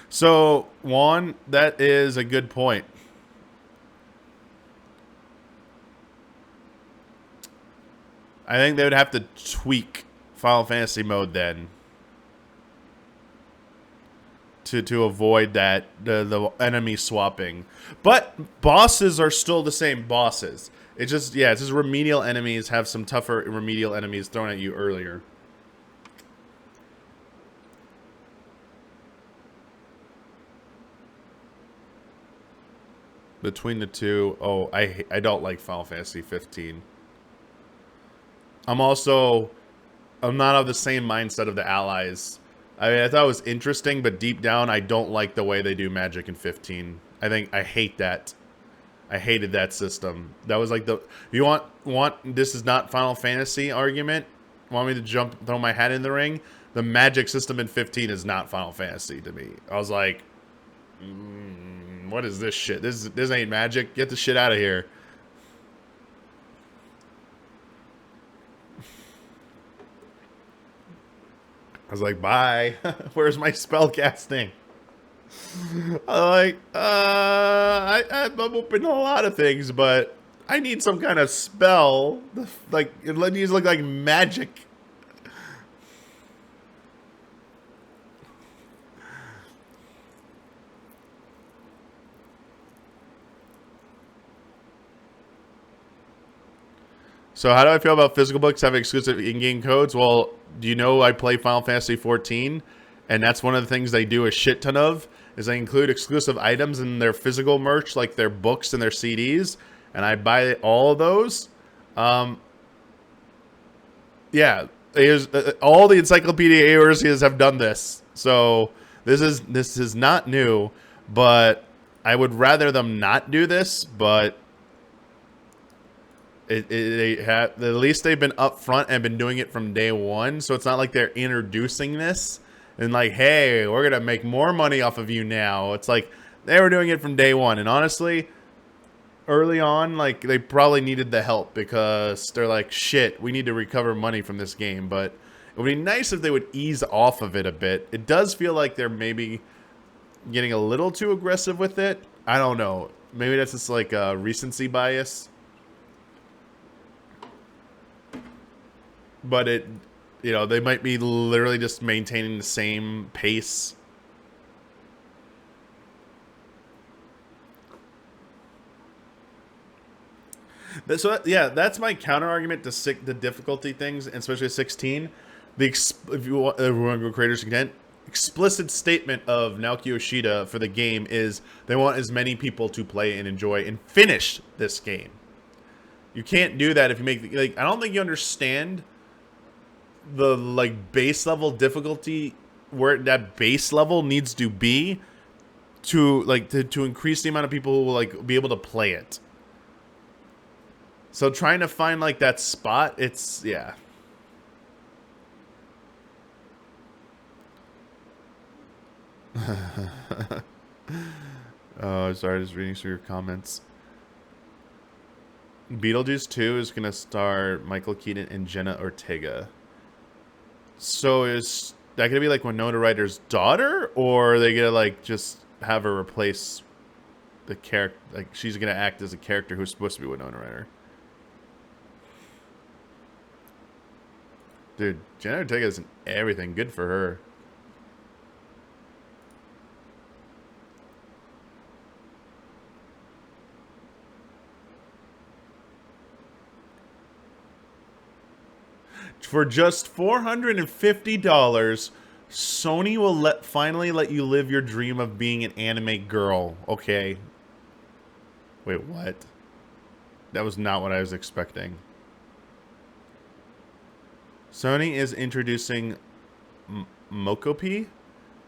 So, Juan, that is a good point. I think they would have to tweak Final Fantasy mode then to avoid that the enemy swapping. But bosses are still the same bosses. It's just remedial enemies have some tougher remedial enemies thrown at you earlier. Between the two, I don't like Final Fantasy 15. I'm not of the same mindset of the allies. I mean, I thought it was interesting, but deep down, I don't like the way they do magic in 15. I hate that. I hated that system. That was like you want this is not Final Fantasy argument? Want me to throw my hat in the ring? The magic system in 15 is not Final Fantasy to me. I was like, what is this shit? This ain't magic. Get the shit out of here. I was like, bye. Where's my spell casting? I'm open to a lot of things, but I need some kind of spell. Like, it needs to look like magic. So how do I feel about physical books having exclusive in-game codes? Well, do you know I play Final Fantasy 14? And that's one of the things they do a shit ton of, is they include exclusive items in their physical merch, like their books and their CDs. And I buy all of those. Yeah, all the Encyclopedia Eorzeas have done this. So this is not new, but I would rather them not do this, but at least they've been upfront and been doing it from day one, so it's not like they're introducing this and like, hey, we're gonna make more money off of you now. It's like they were doing it from day one, and honestly, early on, like, they probably needed the help because they're like, shit, we need to recover money from this game. But it would be nice if they would ease off of it a bit. It does feel like they're maybe getting a little too aggressive with it. I don't know. Maybe that's just like a recency bias. But they might be literally just maintaining the same pace. So yeah, that's my counter argument to the difficulty things, and especially 16. If you want everyone go creators content, explicit statement of Naoki Yoshida for the game is they want as many people to play and enjoy and finish this game. You can't do that if you make I don't think you understand the base level difficulty where that base level needs to be to increase the amount of people who will be able to play it. So trying to find like that spot, it's yeah. Oh, sorry, just reading through your comments. Beetlejuice 2 is gonna star Michael Keaton and Jenna Ortega. So is that gonna be like Winona Ryder's daughter, or are they gonna like just have her replace the character? Like she's gonna act as a character who's supposed to be Winona Ryder. Dude, Jenna Ortega is in everything. Good for her. For just $450, Sony will finally let you live your dream of being an anime girl. Okay. Wait, what? That was not what I was expecting. Sony is introducing Mokopi.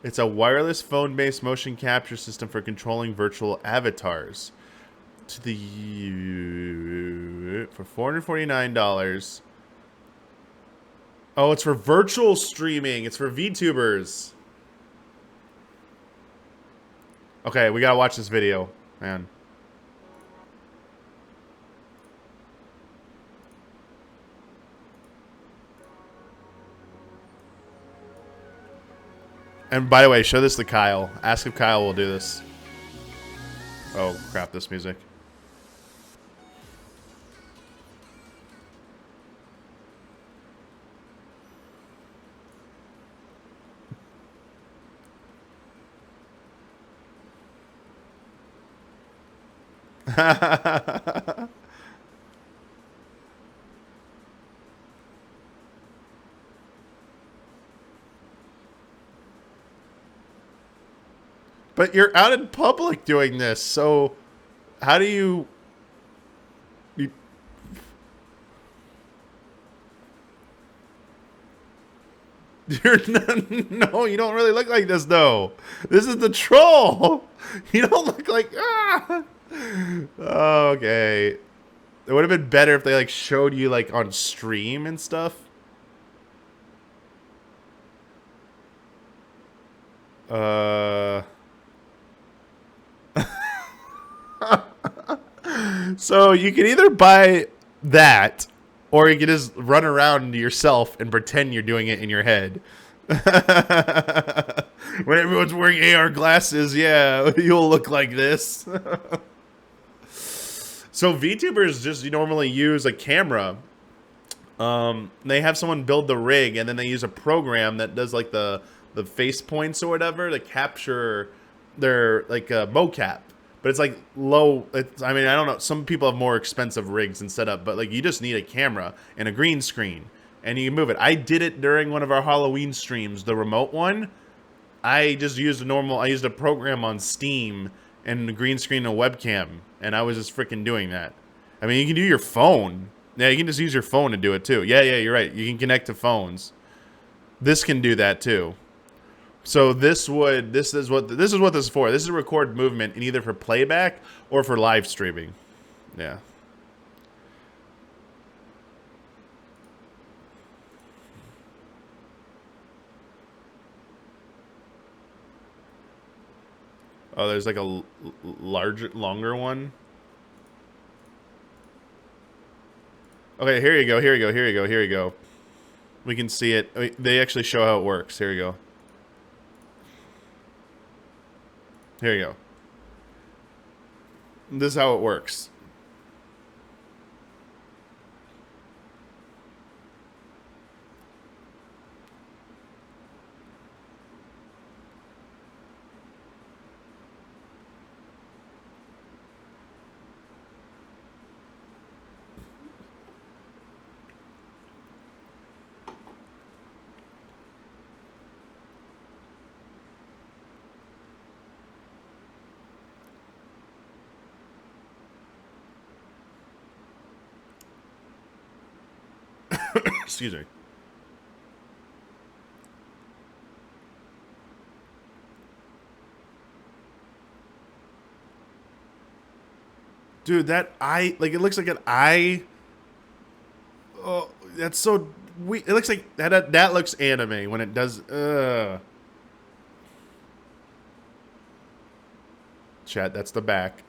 It's a wireless phone-based motion capture system for controlling virtual avatars. For $449. Oh, it's for virtual streaming. It's for VTubers. Okay, we gotta watch this video, man. And by the way, show this to Kyle. Ask if Kyle will do this. Oh, crap, this music. But you're out in public doing this, so how do you... You're no, you don't really look like this, though. This is the troll. You don't look like... Ah! Okay. It would have been better if they, like, showed you, like, on stream and stuff. So you can either buy that, or you can just run around yourself and pretend you're doing it in your head. When everyone's wearing AR glasses, yeah, you'll look like this. So VTubers just normally use a camera. They have someone build the rig, and then they use a program that does like the face points or whatever to capture their like mocap. But it's like low. I mean, I don't know. Some people have more expensive rigs and setup, but like you just need a camera and a green screen, and you can move it. I did it during one of our Halloween streams, the remote one. I just used I used a program on Steam and a green screen and a webcam, and I was just freaking doing that. I mean, you can do your phone. Yeah, you can just use your phone to do it too. Yeah, you're right. You can connect to phones. This can do that too. So this is what this is for. This is to record movement, and either for playback or for live streaming. Yeah. Oh, there's like a longer one. Okay, here you go. We can see it. They actually show how it works. Here you go. Here you go. This is how it works. Excuse me. Dude, that eye, like it looks like an eye Oh, that's so weird. It looks like that looks anime when it does. Chat, that's the back.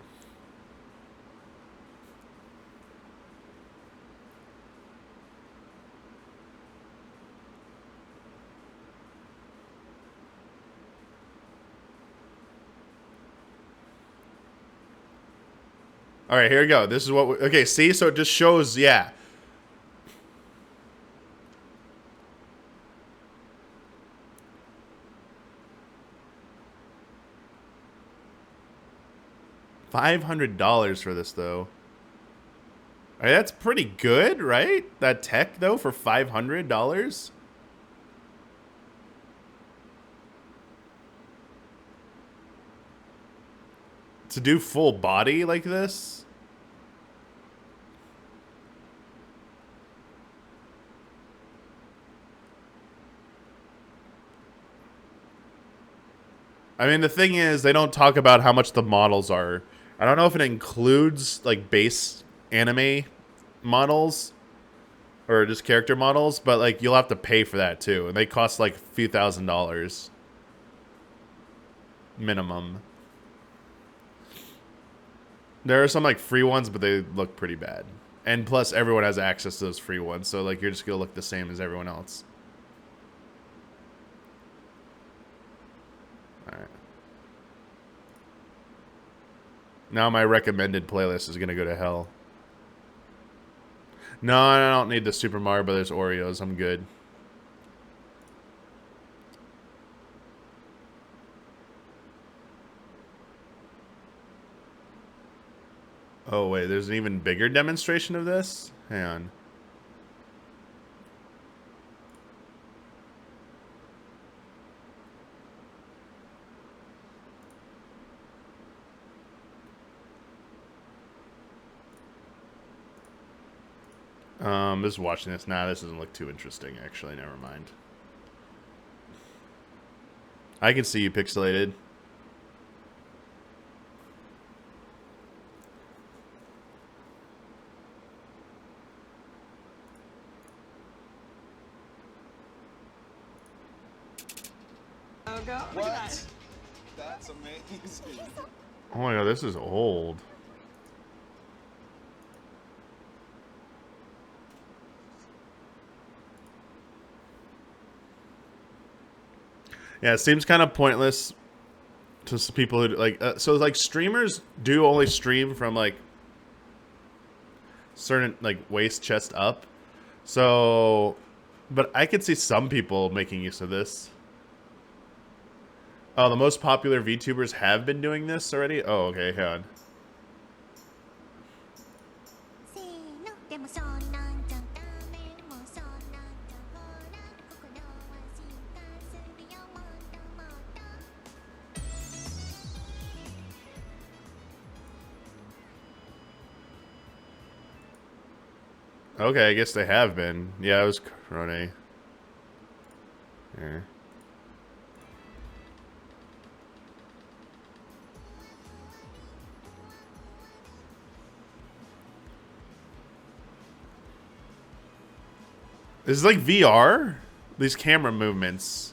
All right, here we go. This is what okay, see? So it just shows, yeah. $500 for this, though. All right, that's pretty good, right? That tech, though, for $500? To do full body like this? I mean, the thing is, they don't talk about how much the models are. I don't know if it includes, like, base anime models or just character models, but, like, you'll have to pay for that, too. And they cost, like, a few $1,000s. Minimum. There are some, like, free ones, but they look pretty bad. And plus, everyone has access to those free ones, so, like, you're just gonna look the same as everyone else. Alright. Now my recommended playlist is gonna go to hell. No, I don't need the Super Mario Brothers Oreos. I'm good. Oh, wait. There's an even bigger demonstration of this? Hang on. Just watching this. Nah, this doesn't look too interesting, actually. Never mind. I can see you pixelated. Oh, go. Look What? at that. That's amazing. Oh my god, this is old. Yeah, it seems kind of pointless to some people who like. So like streamers do only stream from like certain like waist chest up. So, but I could see some people making use of this. Oh, the most popular VTubers have been doing this already. Oh, okay, hang on. Okay, I guess they have been. Yeah, it was Corona. Yeah. This is like VR? These camera movements.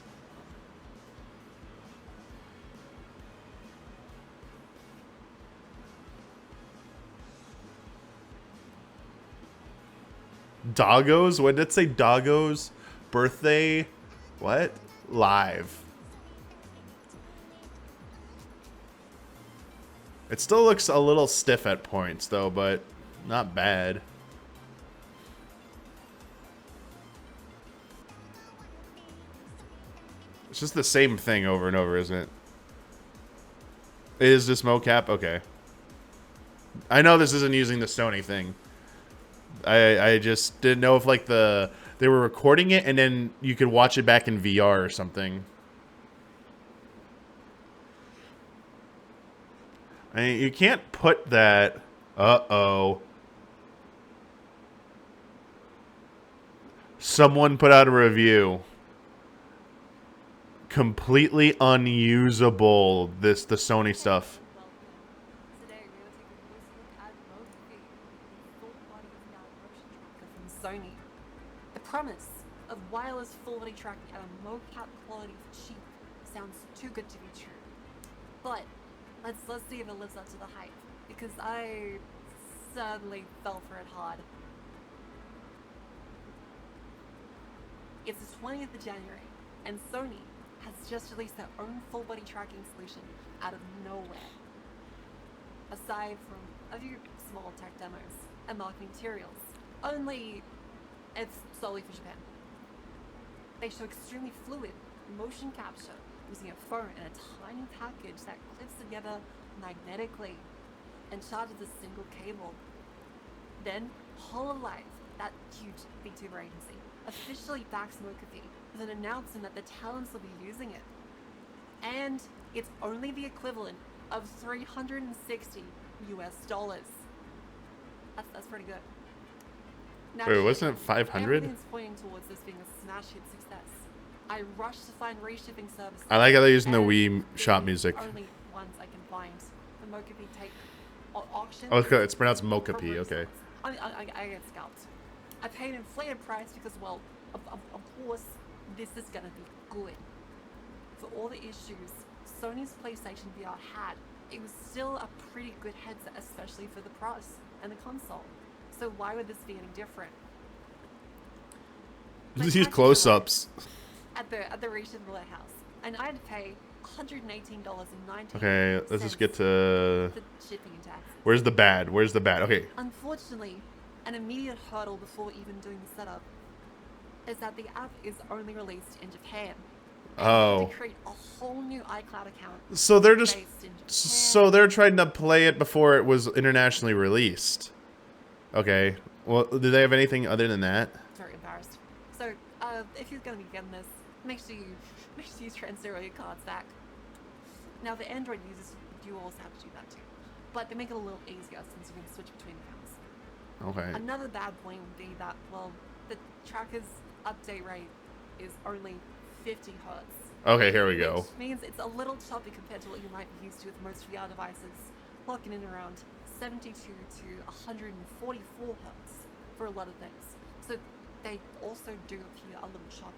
Doggo's? What did it say? Doggo's birthday? What? Live. It still looks a little stiff at points, though, but not bad. It's just the same thing over and over, isn't it? Is this mocap? Okay. I know this isn't using the Sony thing. I just didn't know if like they were recording it and then you could watch it back in VR or something. I mean, you can't put that. Uh-oh. Someone put out a review. Completely unusable, the Sony stuff. Today, we're going to take a closer look at both the full body of now motion tracker from Sony. promise of wireless full-body tracking at a mocap quality for cheap sounds too good to be true. But let's see if it lives up to the hype, because I certainly fell for it hard. It's the 20th of January, and Sony has just released their own full-body tracking solution out of nowhere. Aside from a few small tech demos and marketing materials, only it's solely for Japan. They show extremely fluid motion capture using a phone and a tiny package that clips together magnetically and charges a single cable. Then HoloLive, that huge VTuber agency, officially backs Mokafi with an announcement that the talents will be using it. And it's only the equivalent of $360 US. That's pretty good. Now, Wait, wasn't it 500? Everything's pointing towards this being a smash hit success. I rushed to find reshipping services. I like how they're using the and Wii shop the music. Only ones I can find. The Mokapi take auction. Oh, okay, it's pronounced Mokapi. Okay. I get scalped. I paid an inflated price because, well, of course, this is gonna be good. For all the issues Sony's PlayStation VR had, it was still a pretty good headset, especially for the price and the console. So why would this be any different? These close-ups. At the Reachable Warehouse, and I had to pay $118.19. Okay, let's just get to the shipping and taxes. Where's the bad? Where's the bad? Okay. Unfortunately, an immediate hurdle before even doing the setup is that the app is only released in Japan. Oh. To create a whole new iCloud account. So they're just based in Japan. so they're trying to play it before it was internationally released. Okay. Well, do they have anything other than that? Very embarrassed. So, if you're going to be getting this, make sure you transfer all your cards back. Now, the Android users do also have to do that too, but they make it a little easier since you can switch between accounts. Okay. Another bad point would be that, well, the tracker's update rate is only 50 hertz. Okay, here we go. Which means it's a little choppy compared to what you might be used to with most VR devices, clocking in around 72 to 144 hertz for a lot of things. So they also do appear a little choppy.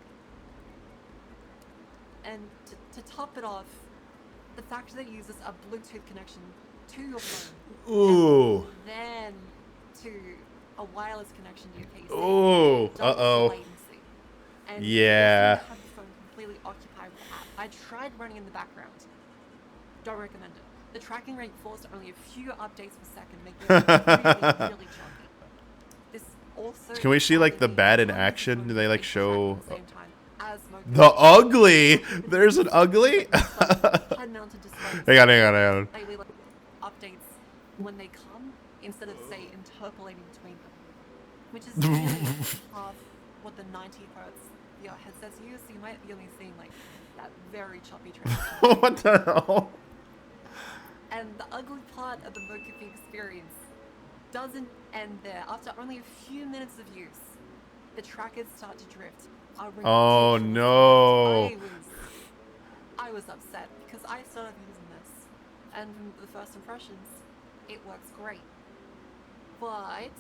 And to top it off, the fact that it uses a Bluetooth connection to your phone, Ooh. then to a wireless connection to your PC. Ooh. Uh-oh. Latency. And Yeah. you have the phone completely occupied with the app. I tried running in the background. Don't recommend it. The tracking rate falls to only a few updates per second, making it really choppy. This also Can we see like the bad in action? Do they like show the ugly? There's an ugly? Hang on. They like updates when they come instead of say interpolating between them, which is really half what the 90 hertz VR headsets use. So you might be only seeing like that very choppy transition. What the hell? And the ugly part of the Mokafi experience doesn't end there. After only a few minutes of use, the trackers start to drift. Oh no! I was upset because I started using this, and from the first impressions, it works great. But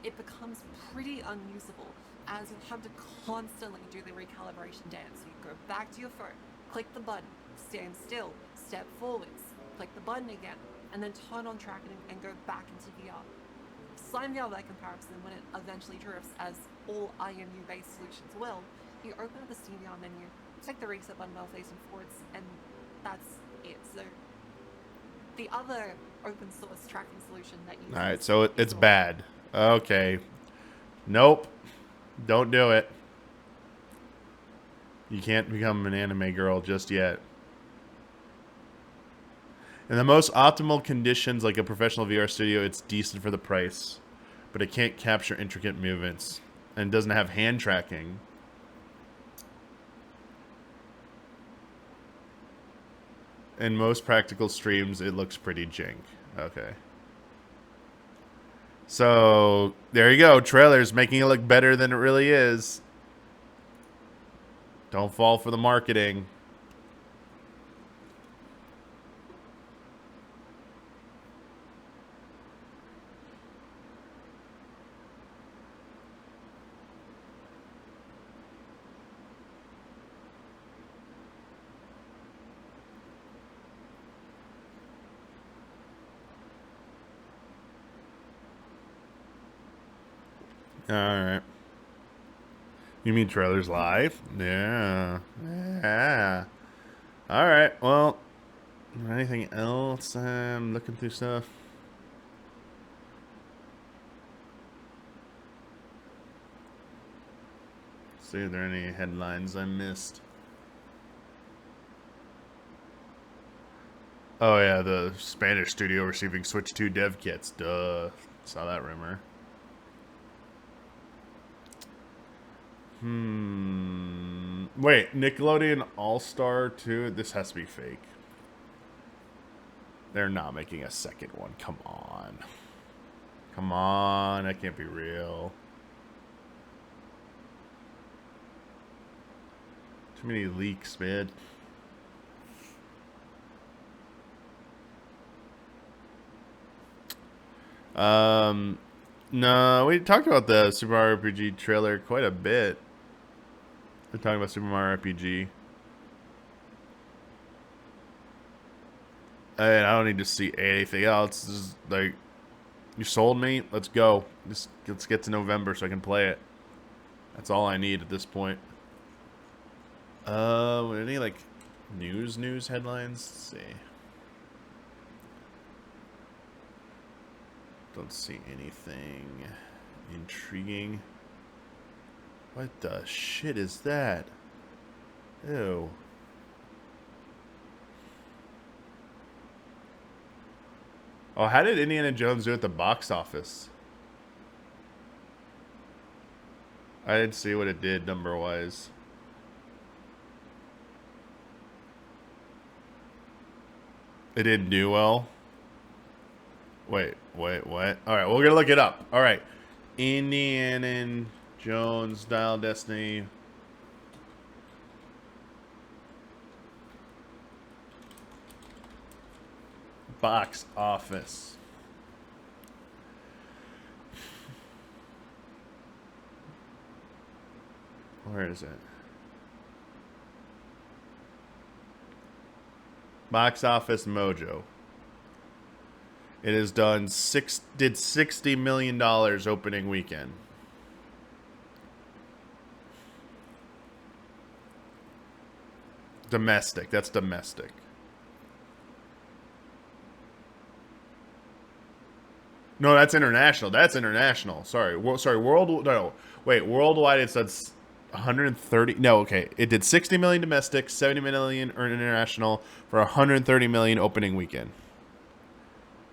it becomes pretty unusable as you have to constantly do the recalibration dance. You go back to your phone, click the button, stand still, step forwards, click the button again, and then turn on tracking and go back into VR. Slime VR by comparison, when it eventually drifts, as all IMU-based solutions will, you open up the Steam VR menu, click the reset button while facing forwards, and that's it. So the other open source tracking solution that you Alright, so it's bad. Okay. Nope. Don't do it. You can't become an anime girl just yet. In the most optimal conditions, like a professional VR studio, it's decent for the price. But it can't capture intricate movements. And doesn't have hand tracking. In most practical streams, it looks pretty jank. Okay. So, there you go. Trailers making it look better than it really is. Don't fall for the marketing. Alright. You mean trailers live? Yeah. Yeah. Alright, well. Anything else? I'm looking through stuff. See if there are any headlines I missed. Oh yeah, the Spanish studio receiving Switch 2 dev kits. Duh. Saw that rumor. Wait, Nickelodeon All-Star 2? This has to be fake. They're not making a second one. Come on. Come on. That can't be real. Too many leaks, man. No, we talked about the Super Mario RPG trailer quite a bit. We're talking about Super Mario RPG. And I don't need to see anything else. This is like, you sold me. Let's go. Let's get to November so I can play it. That's all I need at this point. Any like news headlines? Let's see. Don't see anything intriguing. What the shit is that? Ew. Oh, how did Indiana Jones do at the box office? I didn't see what it did number-wise. It didn't do well. Wait, what? Alright, well, we're gonna look it up. Alright. Indiana Jones, Dial Destiny. Box office. Where is it? Box Office Mojo. It has done did $60 million opening weekend. Domestic. That's domestic. No, that's international. That's international. Sorry. World. No. Wait. Worldwide, it said 130. No. Okay. It did 60 million domestic, 70 million international for 130 million opening weekend.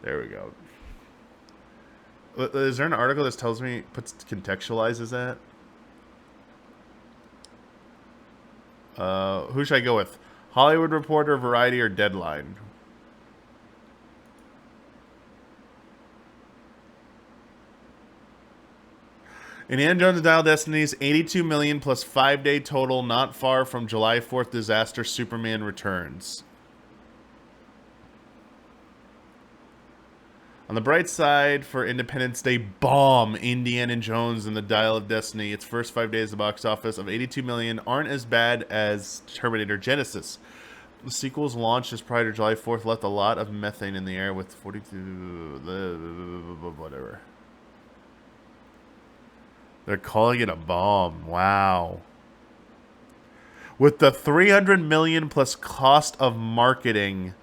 There we go. Is there an article that tells me contextualizes that? Who should I go with? Hollywood Reporter, Variety, or Deadline? Indiana Jones and Dial Destiny's 82 million plus 5-day total, not far from July 4th disaster Superman Returns. On the bright side, for Independence Day bomb, Indiana Jones and the Dial of Destiny, its first 5 days at the box office of 82 million aren't as bad as Terminator Genesis. The sequel's launch just prior to July 4th left a lot of methane in the air with 42... whatever. They're calling it a bomb. Wow. With the 300 million plus cost of marketing,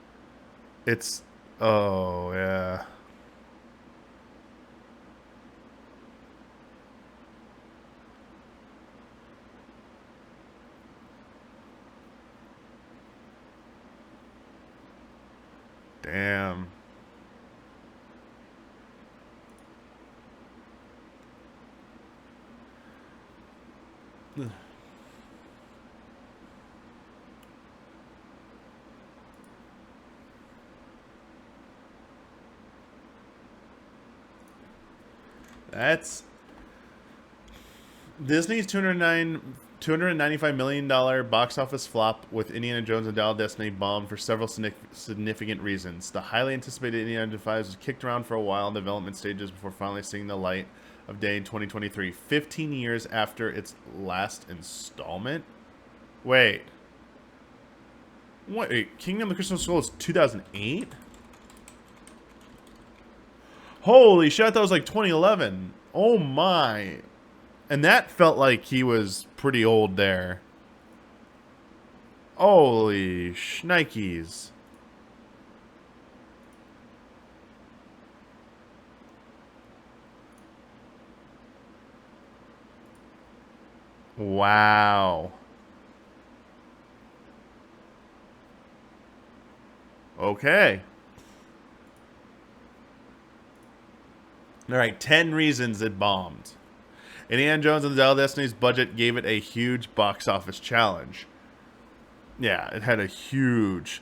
it's... Oh, yeah. Damn. That's Disney's $295 million box office flop with Indiana Jones and Dial of Destiny bombed for several significant reasons. The highly anticipated Indiana Jones 5 was kicked around for a while in development stages before finally seeing the light of day in 2023, 15 years after its last installment. Wait, Kingdom of the Crystal Skull is 2008? Holy shit, that was like 2011. Oh my. And that felt like he was pretty old there. Holy shnikes. Wow. Okay. All right, 10 reasons it bombed. Indiana Jones and the Dial of Destiny's budget gave it a huge box office challenge. Yeah, it had a huge.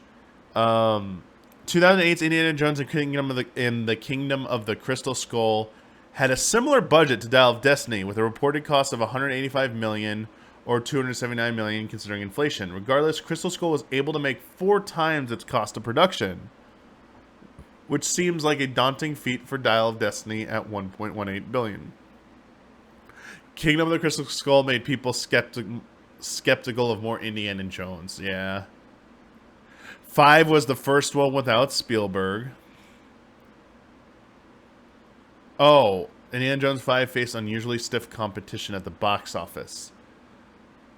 2008's Indiana Jones and the Kingdom of the Crystal Skull had a similar budget to Dial of Destiny, with a reported cost of 185 million or 279 million considering inflation. Regardless, Crystal Skull was able to make 4 times its cost of production, which seems like a daunting feat for Dial of Destiny at 1.18 billion. Kingdom of the Crystal Skull made people skeptical of more Indiana Jones. Yeah. 5 was the first one without Spielberg. Oh, Indiana Jones 5 faced unusually stiff competition at the box office.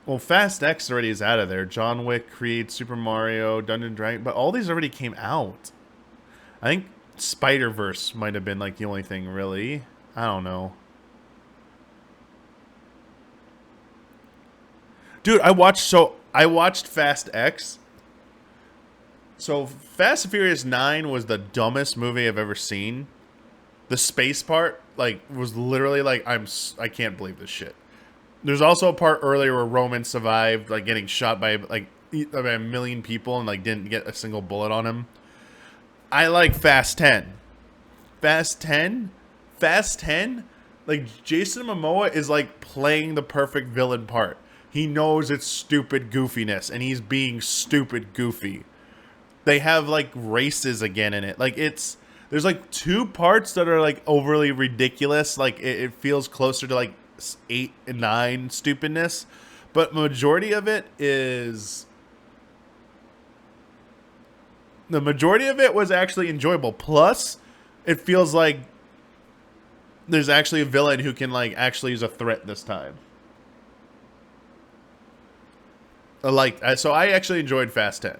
Well, Fast X already is out of there. John Wick, Creed, Super Mario, Dungeon Dragon, but all these already came out. I think Spider-Verse might have been like the only thing really. I don't know. Dude, I watched Fast X. So Fast and Furious 9 was the dumbest movie I've ever seen. The space part, like, was literally like, I can't believe this shit. There's also a part earlier where Roman survived, like, getting shot by, like, a million people and, like, didn't get a single bullet on him. I like Fast 10. Fast 10, like, Jason Momoa is, like, playing the perfect villain part. He knows it's stupid goofiness, and he's being stupid goofy. They have, like, races again in it. Like, there's, like, 2 parts that are, like, overly ridiculous. Like, it feels closer to, like, 8 and 9 stupidness. But majority of it is... The majority of it was actually enjoyable. Plus, it feels like there's actually a villain who can, like, actually use a threat this time. So I actually enjoyed Fast 10.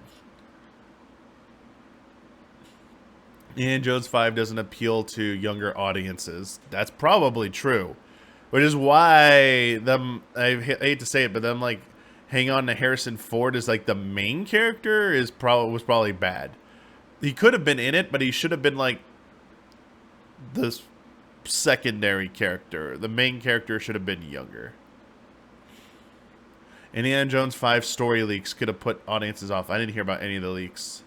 Indiana Jones 5 doesn't appeal to younger audiences. That's probably true. Which is why I hate to say it, but them like hang on to Harrison Ford as like the main character was probably bad. He could have been in it, but he should have been like the secondary character. The main character should have been younger. Indiana Jones 5 story leaks could have put audiences off. I didn't hear about any of the leaks.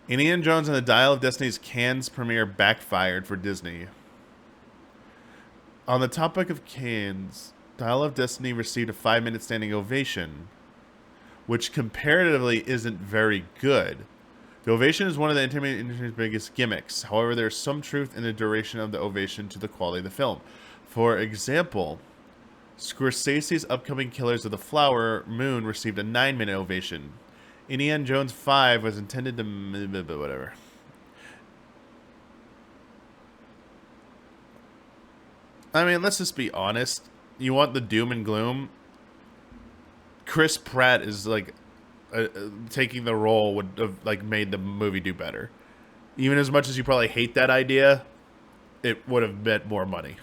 Indiana Jones and the Dial of Destiny's Cannes premiere backfired for Disney. On the topic of Cannes, Dial of Destiny received a 5-minute standing ovation, which comparatively isn't very good. The ovation is one of the entertainment industry's biggest gimmicks. However, there is some truth in the duration of the ovation to the quality of the film. For example, Scorsese's upcoming Killers of the Flower Moon received a 9-minute ovation. Indiana Jones 5 was intended to... whatever. I mean, let's just be honest. You want the doom and gloom? Chris Pratt is like taking the role would have like made the movie do better. Even as much as you probably hate that idea, it would have meant more money.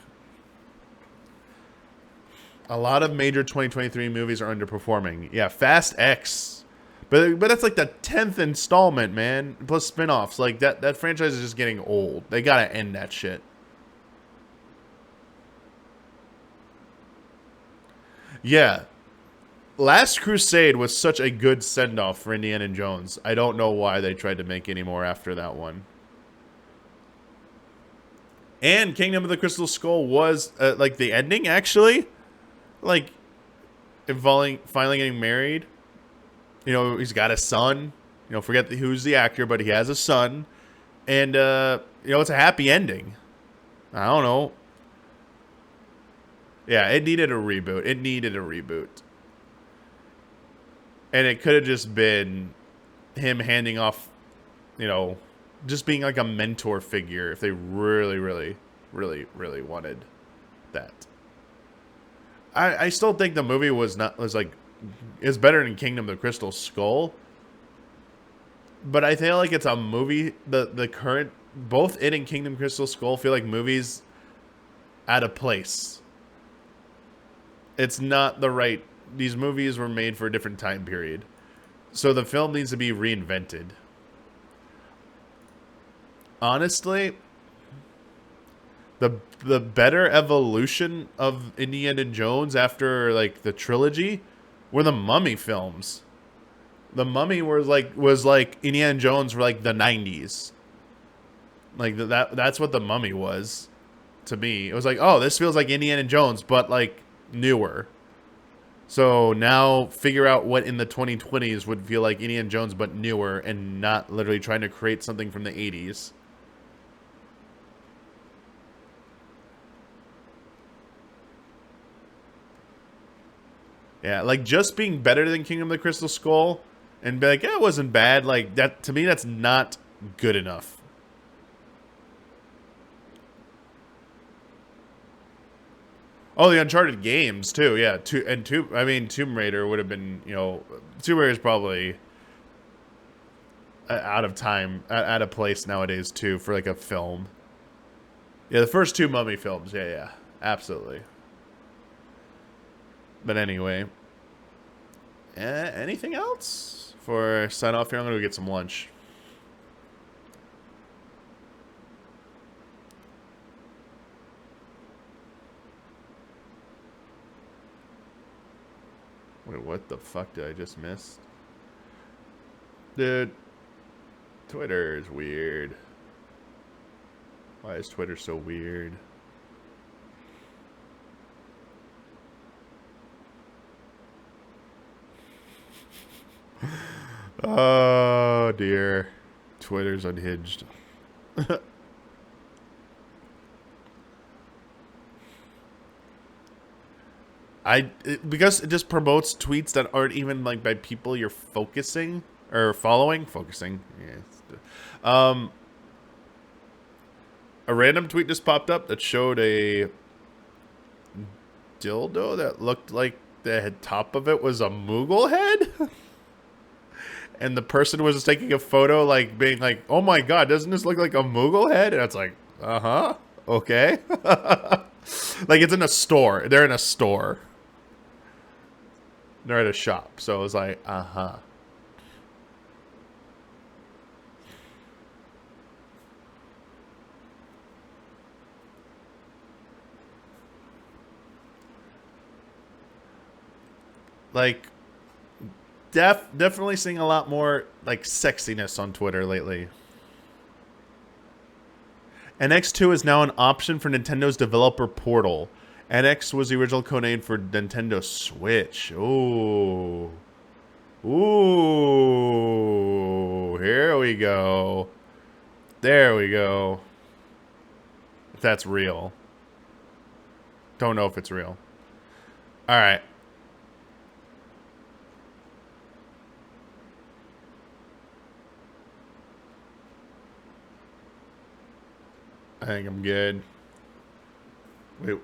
A lot of major 2023 movies are underperforming. Yeah, Fast X, but that's like the 10th installment, man. Plus spinoffs, like that franchise is just getting old. They gotta end that shit. Yeah. Last Crusade was such a good send-off for Indiana Jones. I don't know why they tried to make any more after that one. And Kingdom of the Crystal Skull was, like, the ending, actually. Like, finally getting married. You know, he's got a son. You know, forget who's the actor, but he has a son. And, you know, it's a happy ending. I don't know. Yeah, it needed a reboot. And it could have just been him handing off, you know, just being like a mentor figure if they really, really, really, really wanted that. I still think the movie is better than Kingdom of the Crystal Skull. But I feel like it's a movie, the current, both it and Kingdom Crystal Skull feel like movies out of place. It's not the right, these movies were made for a different time period. So the film needs to be reinvented. Honestly, the better evolution of Indiana Jones after like the trilogy were the Mummy films. The Mummy was like Indiana Jones for like the 90s. Like that's what the Mummy was to me. It was like, oh, this feels like Indiana Jones, but like newer. So now figure out what in the 2020s would feel like Indiana Jones, but newer, and not literally trying to create something from the 80s. Yeah, like just being better than Kingdom of the Crystal Skull and be like, yeah, it wasn't bad. Like that, to me, that's not good enough. Oh, the Uncharted games too, yeah. I mean, Tomb Raider would have been, you know, Tomb Raider is probably out of time, out of place nowadays too for like a film. Yeah, the first two Mummy films, yeah, absolutely. But anyway, anything else for sign off here? I'm gonna go get some lunch. Wait, what the fuck did I just miss? Dude, Twitter is weird. Why is Twitter so weird? Oh dear. Twitter's unhinged. Because it just promotes tweets that aren't even like by people you're focusing or following. Yeah. A random tweet just popped up that showed a dildo that looked like the top of it was a Moogle head. And the person was just taking a photo, like being like, "Oh my god, doesn't this look like a Moogle head?" And it's like, okay. Like it's in a store. They're in a store. They're at a shop. So it was like, Like, definitely seeing a lot more like sexiness on Twitter lately. NX2 is now an option for Nintendo's developer portal. NX was the original codename for Nintendo Switch. Ooh. Ooh. Here we go. There we go. If that's real. Don't know if it's real. Alright. I think I'm good. Wait.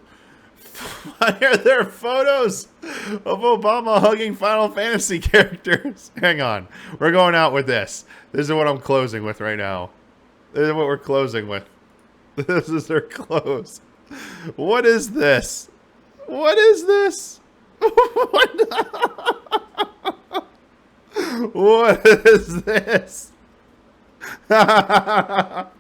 Why are there photos of Obama hugging Final Fantasy characters? Hang on. We're going out with this. This is what I'm closing with right now. This is what we're closing with. This is their close. What is this? What is this? What is this? What?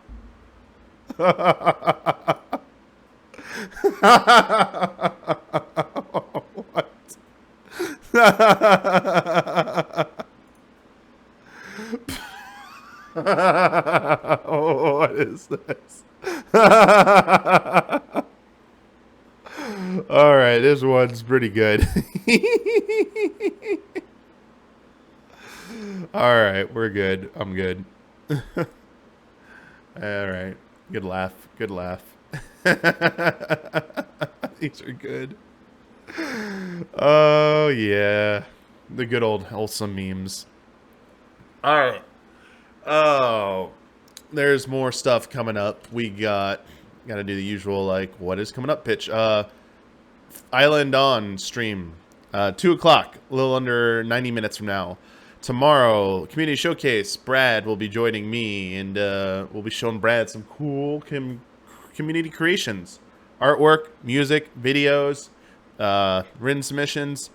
What is this? All right, this one's pretty good. All right, we're good. I'm good. All right. Good laugh. Good laugh. These are good. Oh, yeah. The good old wholesome memes. All right. Oh, there's more stuff coming up. We got to do the usual, like, what is coming up pitch. Island On stream. 2 o'clock, a little under 90 minutes from now. Tomorrow, community showcase. Brad will be joining me, and we'll be showing Brad some cool community creations, artwork, music, videos, written submissions.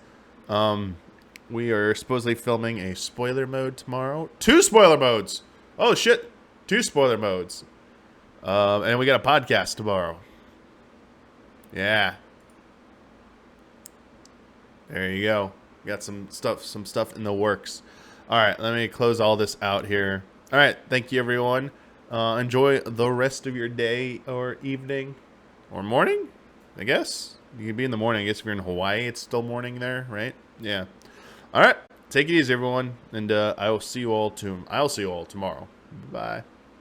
We are supposedly filming a spoiler mode tomorrow. 2 spoiler modes. Oh shit, 2 spoiler modes. And we got a podcast tomorrow. Yeah. There you go. Got some stuff in the works. All right, let me close all this out here. All right, thank you everyone. Enjoy the rest of your day or evening or morning, I guess. You could be in the morning. I guess if you're in Hawaii, it's still morning there, right? Yeah. All right, take it easy, everyone, and I'll see you all tomorrow. Bye.